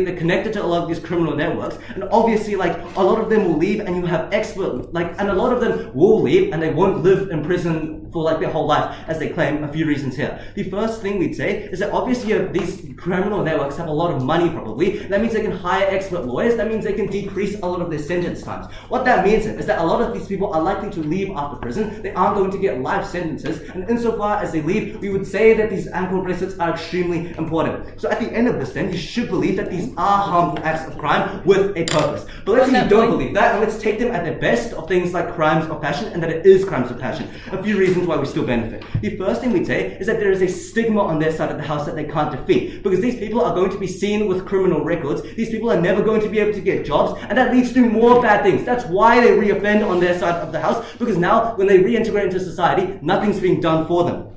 they're connected to a lot of these criminal networks, and obviously like a lot of them will leave, and you have and a lot of them will leave and they won't live in prison for like their whole life, as they claim. A few reasons here. The first thing we'd say is that obviously these criminal networks have a lot of money probably. That means they can hire expert lawyers. That means they can decrease a lot of their sentence times. What that means is that a lot of these people are likely to leave after prison. They aren't going to get life sentences, and insofar as they leave, we would say that these ankle bracelets are extremely important. So at the end of this then, you should believe that these are harmful acts of crime with a purpose. But let's say you don't believe that, and let's take them at the best of things like crimes of passion, and that it is crimes of passion. A few reasons why we still benefit. The first thing we'd say is that there is a stigma on their side of the house that they can't defeat, because these people are going to be seen with criminal records. These people are never going to be able to get jobs, and that leads to more bad things. That's why they reoffend on their side of the house, because now when they reintegrate into society, nothing's being done for them.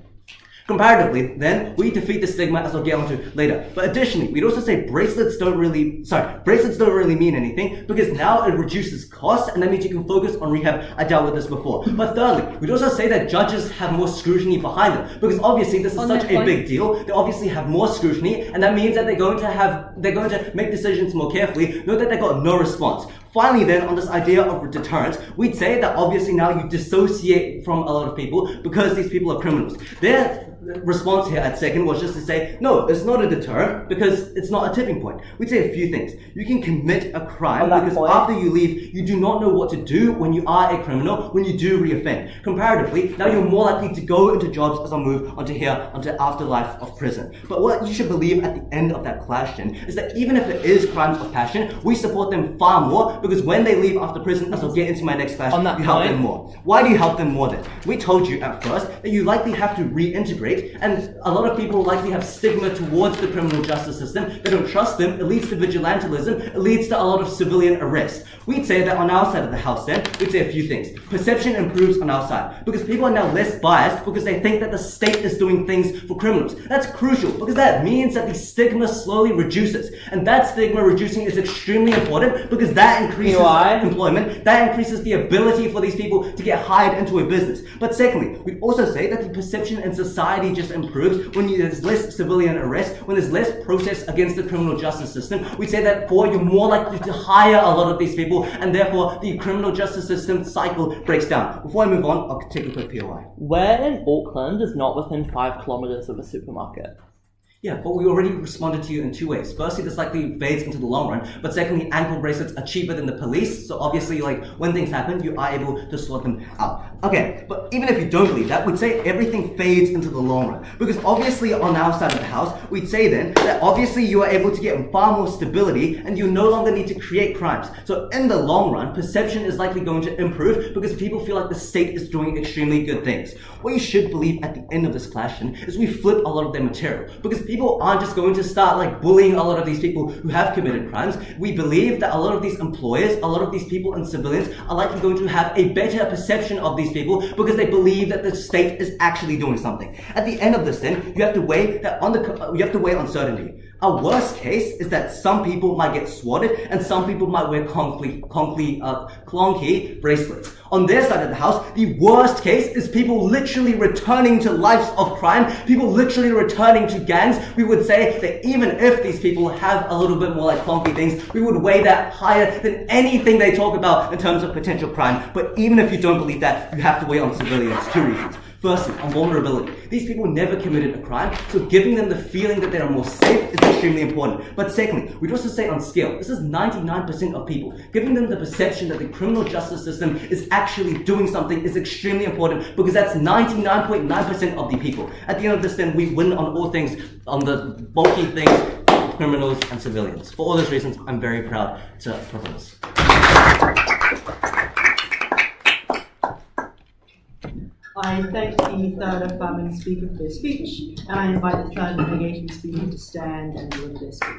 Comparatively, then, we defeat the stigma, as I'll get onto later. But additionally, we'd also say bracelets don't really mean anything, because now it reduces costs, and that means you can focus on rehab. I dealt with this before. But thirdly, we'd also say that judges have more scrutiny behind them, because obviously this is such a big deal. They obviously have more scrutiny, and that means that they're going to make decisions more carefully. Note that they got no response. Finally then, on this idea of deterrence, we'd say that obviously now you dissociate from a lot of people because these people are criminals. Their response here at second was just to say, no, it's not a deterrent because it's not a tipping point. We'd say a few things. You can commit a crime because after you leave, you do not know what to do when you are a criminal, when you do reoffend. Comparatively, now you're more likely to go into jobs, as I'll move onto here, onto afterlife of prison. But what you should believe at the end of that question is that even if it is crimes of passion, we support them far more, because when they leave after prison, as I'll get into my next class, you help them more. Why do you help them more then? We told you at first that you likely have to reintegrate, and a lot of people likely have stigma towards the criminal justice system. They don't trust them. It leads to vigilantism. It leads to a lot of civilian arrests. We'd say that on our side of the house then, we'd say a few things. Perception improves on our side, because people are now less biased because they think that the state is doing things for criminals. That's crucial, because that means that the stigma slowly reduces. And that stigma reducing is extremely important, because that increases employment, that increases the ability for these people to get hired into a business. But secondly, we'd also say that the perception in society just improves when there's less civilian arrest, when there's less process against the criminal justice system. We'd say that you're more likely to hire a lot of these people, and therefore the criminal justice system cycle breaks down. Before I move on, I'll take a quick POI. Where in Auckland is not within 5 kilometers of a supermarket? Yeah, but we already responded to you in two ways. Firstly, this likely fades into the long run, but secondly, ankle bracelets are cheaper than the police, so obviously, like, when things happen, you are able to sort them out. Okay, but even if you don't believe that, we'd say everything fades into the long run, because obviously on our side of the house, we'd say then that obviously you are able to get far more stability and you no longer need to create crimes. So in the long run, perception is likely going to improve because people feel like the state is doing extremely good things. What you should believe at the end of this question is we flip a lot of their material, because people aren't just going to start like bullying a lot of these people who have committed crimes. We believe that a lot of these employers, a lot of these people and civilians are likely going to have a better perception of these people because they believe that the state is actually doing something. At the end of this then, you have to weigh uncertainty. Our worst case is that some people might get swatted and some people might wear clunky bracelets. On their side of the house, the worst case is people literally returning to lives of crime, people literally returning to gangs. We would say that even if these people have a little bit more like clunky things, we would weigh that higher than anything they talk about in terms of potential crime. But even if you don't believe that, you have to weigh on civilians. Two reasons. Firstly, on vulnerability. These people never committed a crime, so giving them the feeling that they are more safe is extremely important. But secondly, we'd also say on scale, this is 99% of people. Giving them the perception that the criminal justice system is actually doing something is extremely important because that's 99.9% of the people. At the end of this then, we win on all things, on the bulky things, criminals and civilians. For all those reasons, I'm very proud to propose. I thank the third affirmative speaker for their speech, and I invite the third negating speaker to stand and deliver their speech.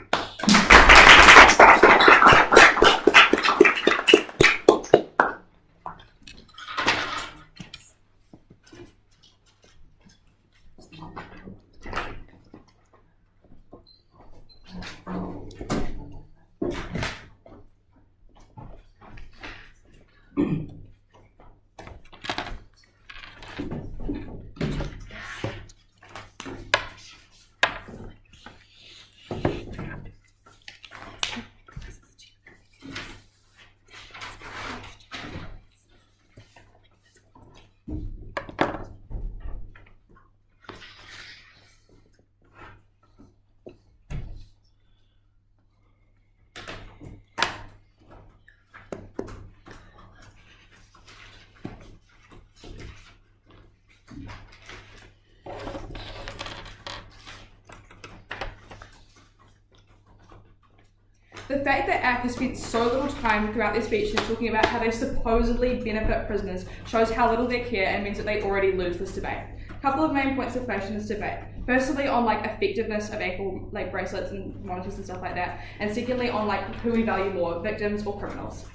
The fact that AF has spent so little time throughout their speeches talking about how they supposedly benefit prisoners shows how little they care and means that they already lose this debate. A couple of main points of question in this debate. Firstly, on like effectiveness of ankle like bracelets and monitors and stuff like that, and secondly on like who we value more, victims or criminals.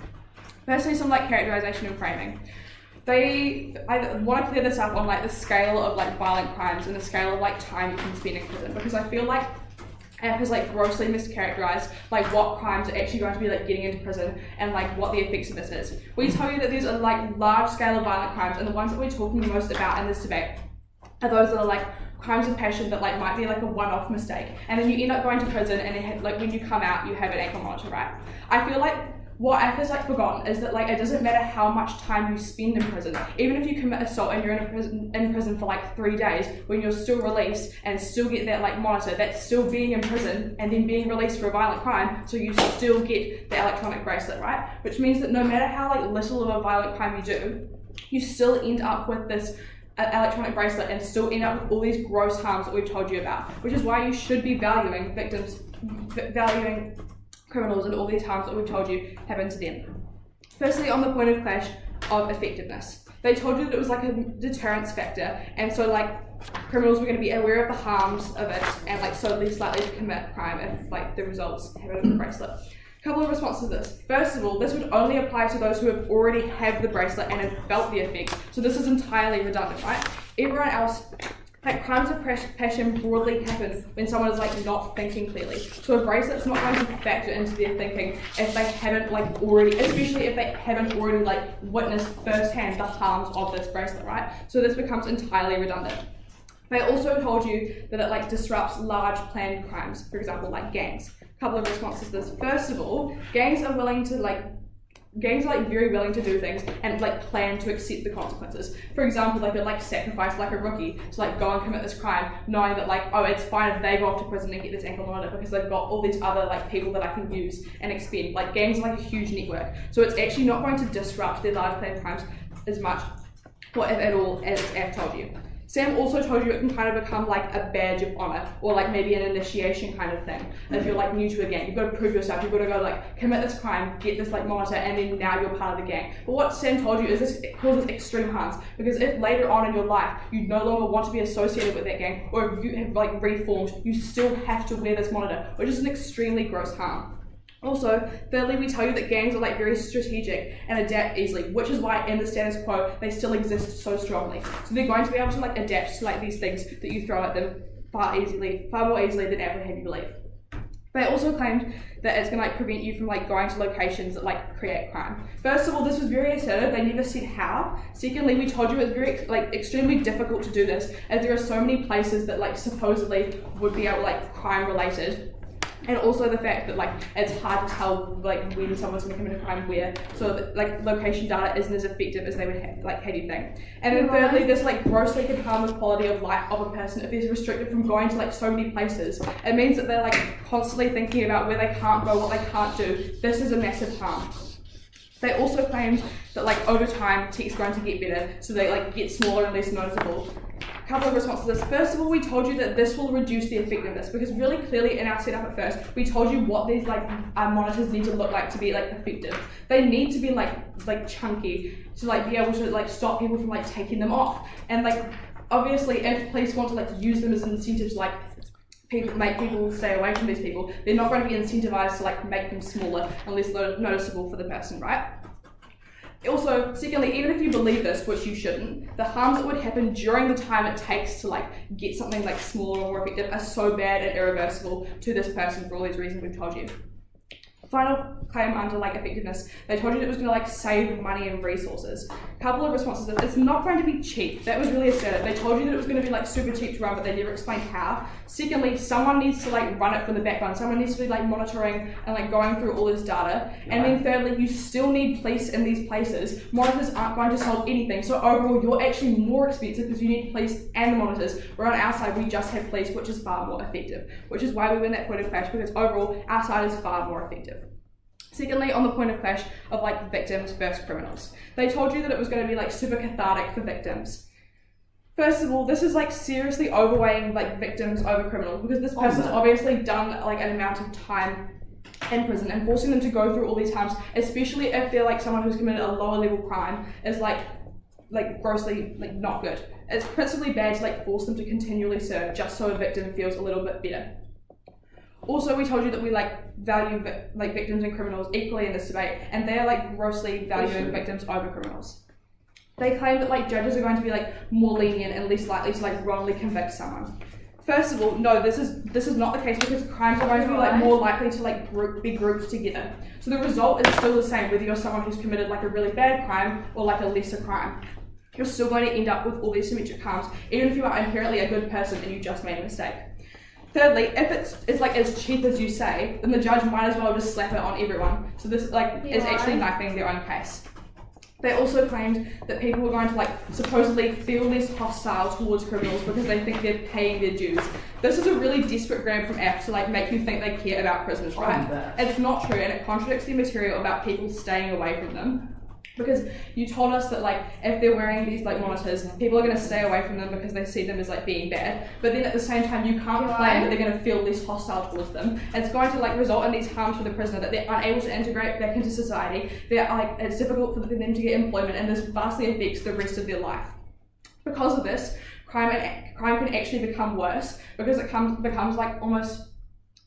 Firstly, some like characterization and framing. I want to clear this up on like the scale of like violent crimes and the scale of like time you can spend in prison, because I feel like AF has like grossly mischaracterized like what crimes are actually going to be like getting into prison and like what the effectiveness is. We tell you that there's a like large scale of violent crimes, and the ones that we're talking the most about in this debate are those that are like crimes of passion that like might be like a one-off mistake, and then you end up going to prison and then like when you come out you have an ankle monitor, right? I feel like what AF has like forgotten is that like it doesn't matter how much time you spend in prison. Even if you commit assault and you're in prison for like 3 days, when you're still released and still get that like monitor, that's still being in prison and then being released for a violent crime, so you still get the electronic bracelet, right? Which means that no matter how like little of a violent crime you do, you still end up with this electronic bracelet and still end up with all these gross harms that we've told you about, which is why you should be valuing victims, valuing criminals and all these harms that we've told you happen to them. Firstly, on the point of clash of effectiveness, they told you that it was like a deterrence factor, and so like criminals were going to be aware of the harms of it and like so less likely to commit crime if like the results happen with the bracelet. A couple of responses to this. First of all, this would only apply to those who have already had the bracelet and have felt the effects, so this is entirely redundant, right? Everyone else, like crimes of passion broadly happen when someone is like not thinking clearly. So a bracelet's not going to factor into their thinking if they haven't like already, especially if they haven't already like witnessed firsthand the harms of this bracelet, right? So this becomes entirely redundant. They also told you that it like disrupts large planned crimes, for example, like gangs. A couple of responses to this. First of all, gangs are willing to like gangs are like very willing to do things and like plan to accept the consequences. For example, they could like sacrifice like a rookie to like go and commit this crime, knowing that like, oh, it's fine if they go off to prison and get this ankle monitor because they've got all these other like people that I can use and expend. Like gangs are like a huge network, so it's actually not going to disrupt their large planned crimes as much, or if at all, as Af told you. Sam also told you it can kind of become like a badge of honor, or like maybe an initiation kind of thing. If you're like new to a gang, you've got to prove yourself, you've got to go like commit this crime, get this like monitor, and then now you're part of the gang. But what Sam told you is this causes extreme harms, because if later on in your life you no longer want to be associated with that gang, or if you have like reformed, you still have to wear this monitor, which is an extremely gross harm. Also, thirdly, we tell you that gangs are like very strategic and adapt easily, which is why in the status quo they still exist so strongly. So they're going to be able to like adapt to like these things that you throw at them far more easily than ever have you believe. They also claimed that it's going to like prevent you from like going to locations that like create crime. First of all, this was very assertive. They never said how. Secondly, we told you it's very like extremely difficult to do this, as there are so many places that like supposedly would be able like crime related. And also the fact that like it's hard to tell like when someone's going to commit a crime where, so that, like location data isn't as effective as they would have you think. And then thirdly, this like grossly can harm the quality of life of a person if they're restricted from going to like so many places. It means that they're like constantly thinking about where they can't go, what they can't do. This is a massive harm. They also claimed that like over time tech's going to get better, so they like get smaller and less noticeable. A couple of responses to this. First of all, we told you that this will reduce the effectiveness, because really clearly in our setup at first, we told you what these like monitors need to look like to be like effective. They need to be like chunky to like be able to like stop people from like taking them off. And like obviously if police want to like use them as an incentive to like make people stay away from these people, they're not going to be incentivized to like make them smaller and less noticeable for the person, right? Also, secondly, even if you believe this, which you shouldn't, the harms that would happen during the time it takes to like get something like smaller or more effective are so bad and irreversible to this person for all these reasons we've told you. Final claim under like effectiveness, they told you that it was going to like save money and resources. A couple of responses. It's not going to be cheap. That was really assertive. They told you that it was going to be like super cheap to run, but they never explained how. Secondly, someone needs to like run it from the background. Someone needs to be like monitoring and like going through all this data. And then thirdly, you still need police in these places. Monitors aren't going to solve anything. So overall, you're actually more expensive because you need police and the monitors. Where on our side, we just have police, which is far more effective. Which is why we win that point of clash, because overall, our side is far more effective. Secondly, on the point of clash of like victims versus criminals, they told you that it was going to be like super cathartic for victims. First of all, this is like seriously overweighing like victims over criminals, because this person's obviously done like an amount of time in prison, and forcing them to go through all these times, especially if they're like someone who's committed a lower level crime, is like grossly like not good. It's principally bad to like force them to continually serve just so a victim feels a little bit better. Also, we told you that we like value like victims and criminals equally in this debate, and they are like grossly valuing victims over criminals. They claim that like judges are going to be like more lenient and less likely to like wrongly convict someone. First of all, no, this is not the case, because crimes are going to be like more likely to like be grouped together. So the result is still the same whether you're someone who's committed like a really bad crime or like a lesser crime. You're still going to end up with all these symmetric harms, even if you are inherently a good person and you just made a mistake. Thirdly, if it's like as cheap as you say, then the judge might as well just slap it on everyone. So this like is actually knifing their own case. They also claimed that people were going to like supposedly feel less hostile towards criminals because they think they're paying their dues. This is a really desperate grab from F to like make you think they care about prisoners, right? It's not true, and it contradicts the material about people staying away from them. Because you told us that like if they're wearing these like monitors, people are going to stay away from them because they see them as like being bad. But then at the same time, you can't claim that they're going to feel less hostile towards them. It's going to like result in these harms for the prisoner, that they're unable to integrate back into society. They're like it's difficult for them to get employment, and this vastly affects the rest of their life. Because of this, crime can actually become worse, because it becomes like almost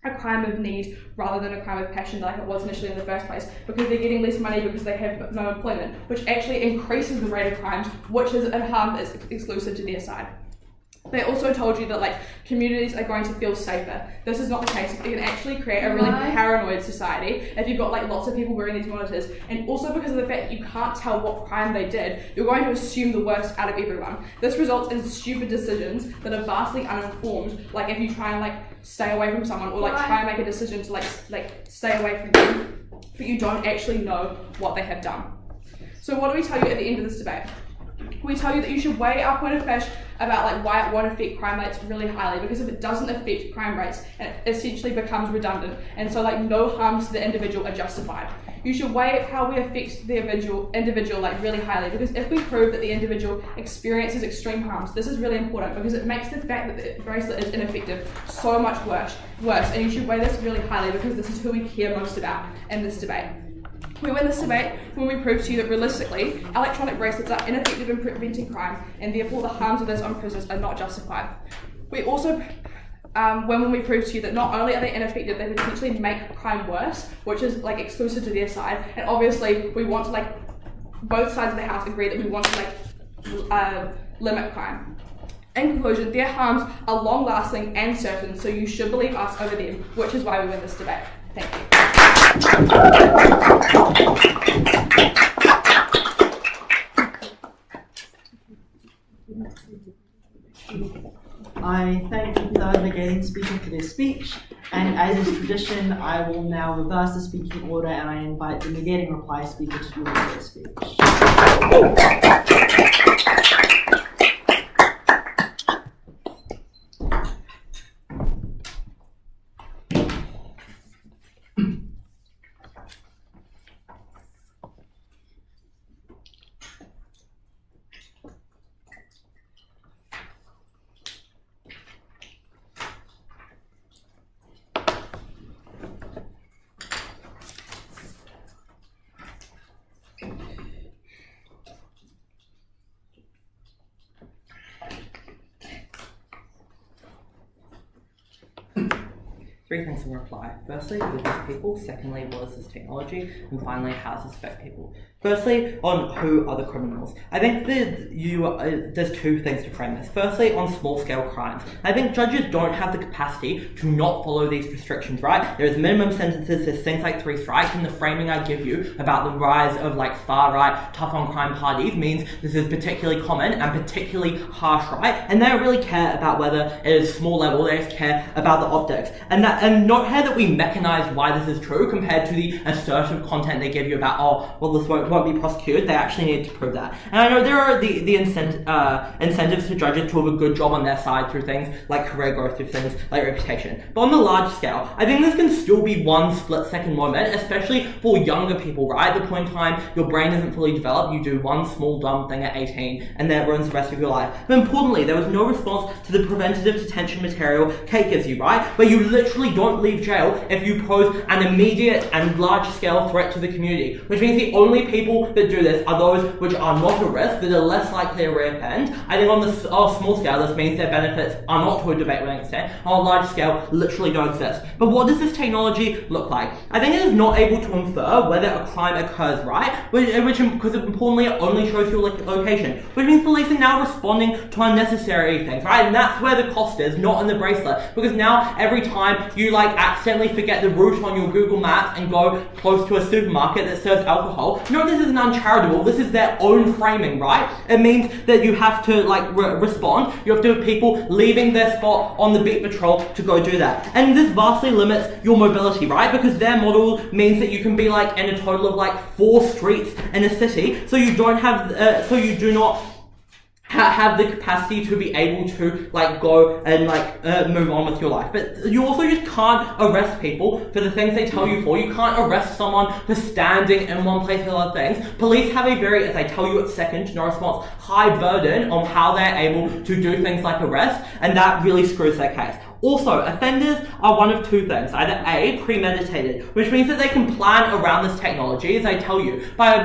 a crime of need rather than a crime of passion like it was initially in the first place, because they're getting less money because they have no employment, which actually increases the rate of crimes, which is a harm that is exclusive to their side. They also told you that like communities are going to feel safer. This is not the case. It can actually create a really paranoid society if you've got like lots of people wearing these monitors, and also because of the fact that you can't tell what crime they did, you're going to assume the worst out of everyone. This results in stupid decisions that are vastly uninformed, like if you try and like stay away from someone, or like try and make a decision to like stay away from them. but you don't actually know what they have done. So what do we tell you at the end of this debate? We tell you that you should weigh our point of fish about like why it won't affect crime rates really highly, because if it doesn't affect crime rates, it essentially becomes redundant, and so like no harms to the individual are justified. You should weigh how we affect the individual like really highly, because if we prove that the individual experiences extreme harms, this is really important because it makes the fact that the bracelet is ineffective so much worse, and you should weigh this really highly because this is who we care most about in this debate. We win this debate when we prove to you that realistically, electronic bracelets are ineffective in preventing crime, and therefore the harms of this on prisoners are not justified. We also when we prove to you that not only are they ineffective, they potentially make crime worse, which is like exclusive to their side, and obviously we want to like, both sides of the house agree that we want to like limit crime. In conclusion, their harms are long lasting and certain, so you should believe us over them, which is why we win this debate. Thank you. I thank the negating speaker for their speech, and as is tradition, I will now reverse the speaking order and I invite the negating reply speaker to deliver their speech. Three things in reply. Firstly, who is this people? Secondly, what is this technology? And finally, how does this affect people? Firstly, on who are the criminals. I think that there's two things to frame this. Firstly, on small-scale crimes. I think judges don't have the capacity to not follow these restrictions, right? There's minimum sentences, there's things like 3 strikes, and the framing I give you about the rise of like far-right, tough-on-crime parties means this is particularly common and particularly harsh, right? And they don't really care about whether it is small level, they just care about the optics. And not care that we mechanize why this is true compared to the assertive content they give you about, oh, well, this won't be prosecuted. They actually need to prove that. And I know there are the incentives for judges to have a good job on their side through things like career growth, through things like reputation. But on the large scale, I think this can still be one split-second moment, especially for younger people, right? At the point in time your brain isn't fully developed, you do one small dumb thing at 18 and that ruins the rest of your life. But importantly, there was no response to the preventative detention material Kate gives you, right? Where you literally don't leave jail if you pose an immediate and large-scale threat to the community, which means the only people that do this are those which are not at risk, that are less likely to reoffend. I think on the small scale, this means their benefits are not to a debate-winning extent. On a large scale, literally don't exist. But what does this technology look like? I think it is not able to infer whether a crime occurs, right? Because importantly, it only shows your location, which means police are now responding to unnecessary things, right? And that's where the cost is, not in the bracelet, because now every time you like accidentally forget the route on your Google Maps and go close to a supermarket that serves alcohol, no, this isn't uncharitable, this is their own framing, right? It means that you have to like respond, you have to have people leaving their spot on the beat patrol to go do that. And this vastly limits your mobility, right? Because their model means that you can be like in a total of like 4 streets in a city, so you don't have, so you do not have the capacity to be able to like go and like move on with your life. But you also just can't arrest people for the things they tell you for. You can't arrest someone for standing in one place for other things. Police have a very, as I tell you at second, no response, high burden on how they're able to do things like arrest, and that really screws their case. Also, offenders are one of 2 things. Either A, premeditated, which means that they can plan around this technology, as I tell you.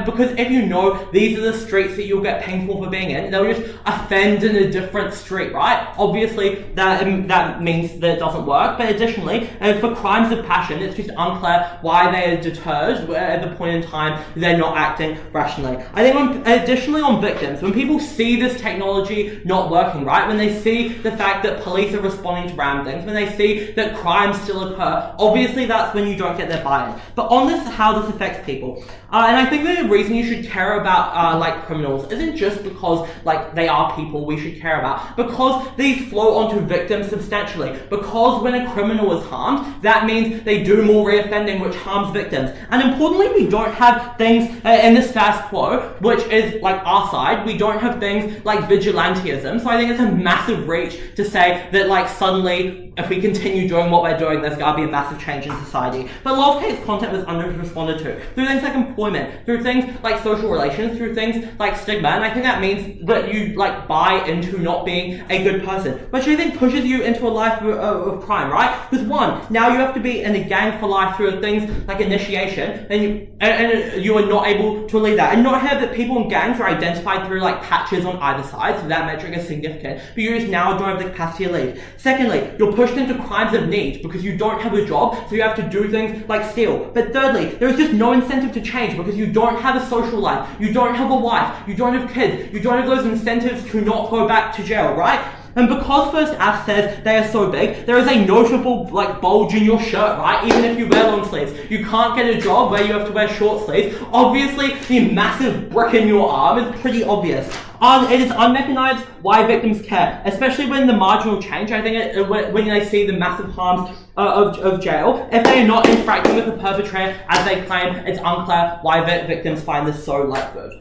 Because if you know these are the streets that you'll get painful for being in, they'll just offend in a different street, right? Obviously, that means that it doesn't work. But additionally, for crimes of passion, it's just unclear why they are deterred at the point in time they're not acting rationally. I think additionally on victims, when people see this technology not working, right? When they see the fact that police are responding to random around things, when they see that crimes still occur, obviously that's when you don't get their buy-in. But on this, how this affects people, and I think the reason you should care about like criminals isn't just because like they are people we should care about, because these flow onto victims substantially. Because when a criminal is harmed, that means they do more reoffending, which harms victims. And importantly, we don't have things in the status quo, which is like our side. We don't have things like vigilantism. So I think it's a massive reach to say that like suddenly, if we continue doing what we're doing, there's gotta be a massive change in society. But a lot of case content was under-responded to through things like employment, through things like social relations, through things like stigma, and I think that means that you like buy into not being a good person, which I think pushes you into a life of crime, right? Because one, now you have to be in a gang for life through things like initiation, and you are not able to leave that. And not have that people in gangs are identified through like patches on either side, so that metric is significant, but you just now don't have the capacity to leave. Secondly, you're pushed into crimes of need because you don't have a job, so you have to do things like steal. But thirdly, there is just no incentive to change because you don't have a social life, you don't have a wife, you don't have kids, you don't have those incentives to not go back to jail, right? And because First F says they are so big, there is a notable like bulge in your shirt, right? Even if you wear long sleeves. You can't get a job where you have to wear short sleeves. Obviously, the massive brick in your arm is pretty obvious. It is unmechanized why victims care, especially when the marginal change, I think when they see the massive harms of jail, if they are not interacting with the perpetrator as they claim, it's unclear why victims find this so like good.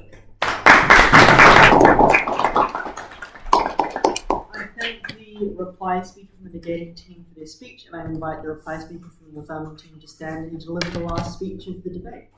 The reply speaker from the Negating team for their speech, and I invite the reply speaker from the Affirmative team to stand and deliver the last speech of the debate.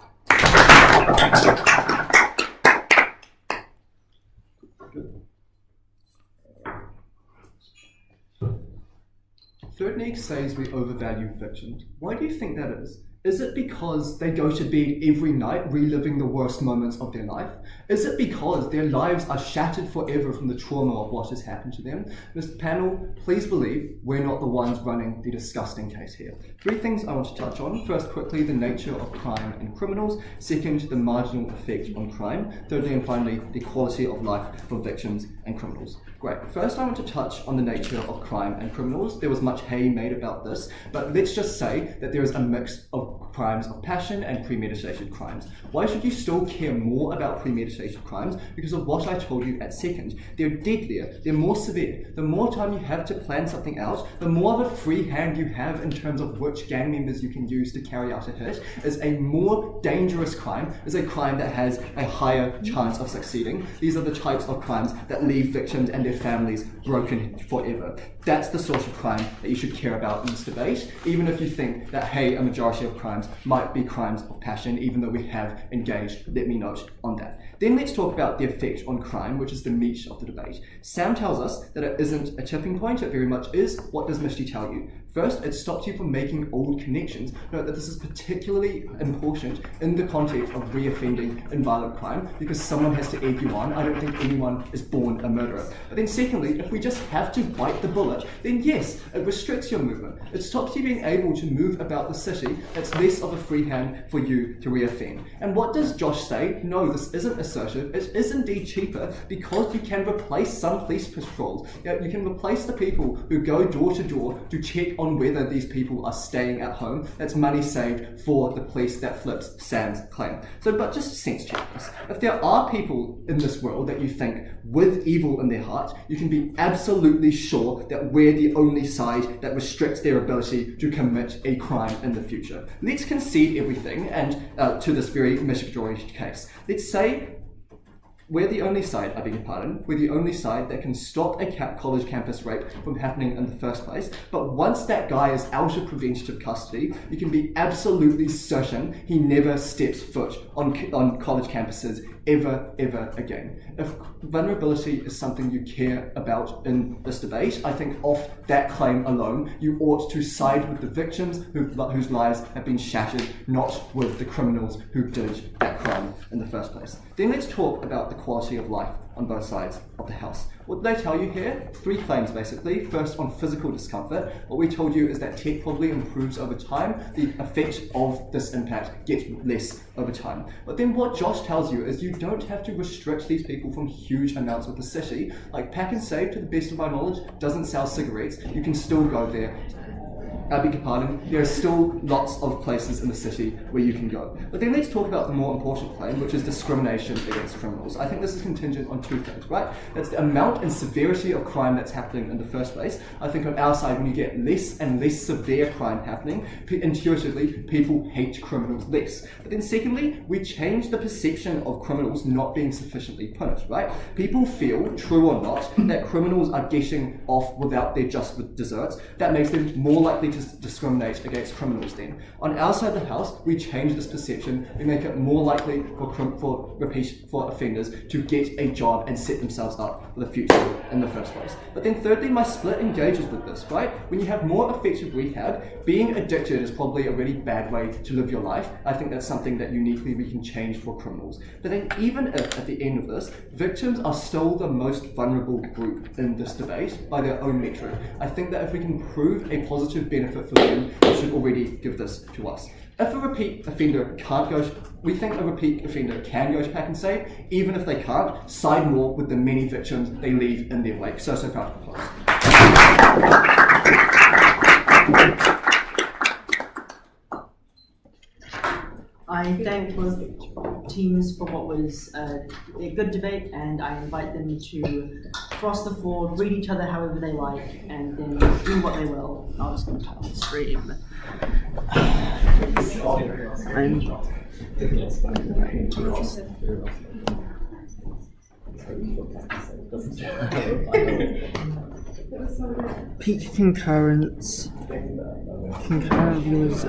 Third Neg says we overvalue victims. Why do you think that is? Is it because they go to bed every night reliving the worst moments of their life? Is it because their lives are shattered forever from the trauma of what has happened to them? Mr. Panel, please believe we're not the ones running the disgusting case here. Three things I want to touch on. First, quickly, the nature of crime and criminals. Second, the marginal effect on crime. Thirdly, and finally, the quality of life for victims and criminals. Great. First, I want to touch on the nature of crime and criminals. There was much hay made about this, but let's just say that there is a mix of crimes of passion and premeditated crimes. Why should you still care more about premeditated crimes? Because of what I told you at second. They're deadlier, they're more severe. The more time you have to plan something out, the more of a free hand you have in terms of which gang members you can use to carry out a hit. Is a more dangerous crime, is a crime that has a higher chance of succeeding. These are the types of crimes that leave victims and their families broken forever. That's the sort of crime that you should care about in this debate, even if you think that, hey, a majority of crimes might be crimes of passion, even though we have engaged, let me note on that. Then let's talk about the effect on crime, which is the meat of the debate. Sam tells us that it isn't a tipping point, it very much is. What does Misty tell you? First, it stops you from making old connections. Note that this is particularly important in the context of reoffending in violent crime, because someone has to egg you on. I don't think anyone is born a murderer. But then secondly, if we just have to bite the bullet, then yes, it restricts your movement. It stops you being able to move about the city. It's less of a free hand for you to reoffend. And what does Josh say? No, this isn't assertive. It is indeed cheaper because you can replace some police patrols. You can replace the people who go door to door to check on whether these people are staying at home. That's money saved for the police. That flips Sam's claim. So, but just sense check this. If there are people in this world that you think with evil in their heart, you can be absolutely sure that we're the only side that restricts their ability to commit a crime in the future. Let's concede everything and to this very miscegenary case. Let's say we're the only side, I beg your pardon, we're the only side that can stop a college campus rape from happening in the first place. But once that guy is out of preventative custody, you can be absolutely certain he never steps foot on college campuses ever again. If vulnerability is something you care about in this debate, I think off that claim alone, you ought to side with the victims whose lives have been shattered, not with the criminals who did that crime in the first place. Then let's talk about the quality of life on both sides of the house. What did they tell you here? 3 claims basically. First, on physical discomfort, what we told you is that tech probably improves over time. The effect of this impact gets less over time. But then what Josh tells you is you don't have to restrict these people from huge amounts of the city. Like Pack and Save, to the best of my knowledge, doesn't sell cigarettes. You can still go there. I beg your pardon, there are still lots of places in the city where you can go. But then let's talk about the more important claim, which is discrimination against criminals. I think this is contingent on 2 things, right? That's the amount and severity of crime that's happening in the first place. I think on our side, when you get less and less severe crime happening, intuitively, people hate criminals less. But then secondly, we change the perception of criminals not being sufficiently punished, right? People feel, true or not, that criminals are getting off without their just desserts. That makes them more likely to discriminate against criminals then. On our side of the house, we change this perception. We make it more likely for offenders to get a job and set themselves up for the future in the first place. But then thirdly, my split engages with this, right? When you have more effective rehab, being addicted is probably a really bad way to live your life. I think that's something that uniquely we can change for criminals. But then even if, at the end of this, victims are still the most vulnerable group in this debate by their own metric, I think that if we can prove a positive benefit for them, they should already give this to us. If a repeat offender can't go, we think a repeat offender can go to Pack and Save. Even if they can't, side more with the many victims they leave in their wake. So proud to propose. I thank both teams for what was a good debate, and I invite them to cross the floor, read each other however they like, and then do what they will. I'll just go on the stream. Peak concurrent viewers.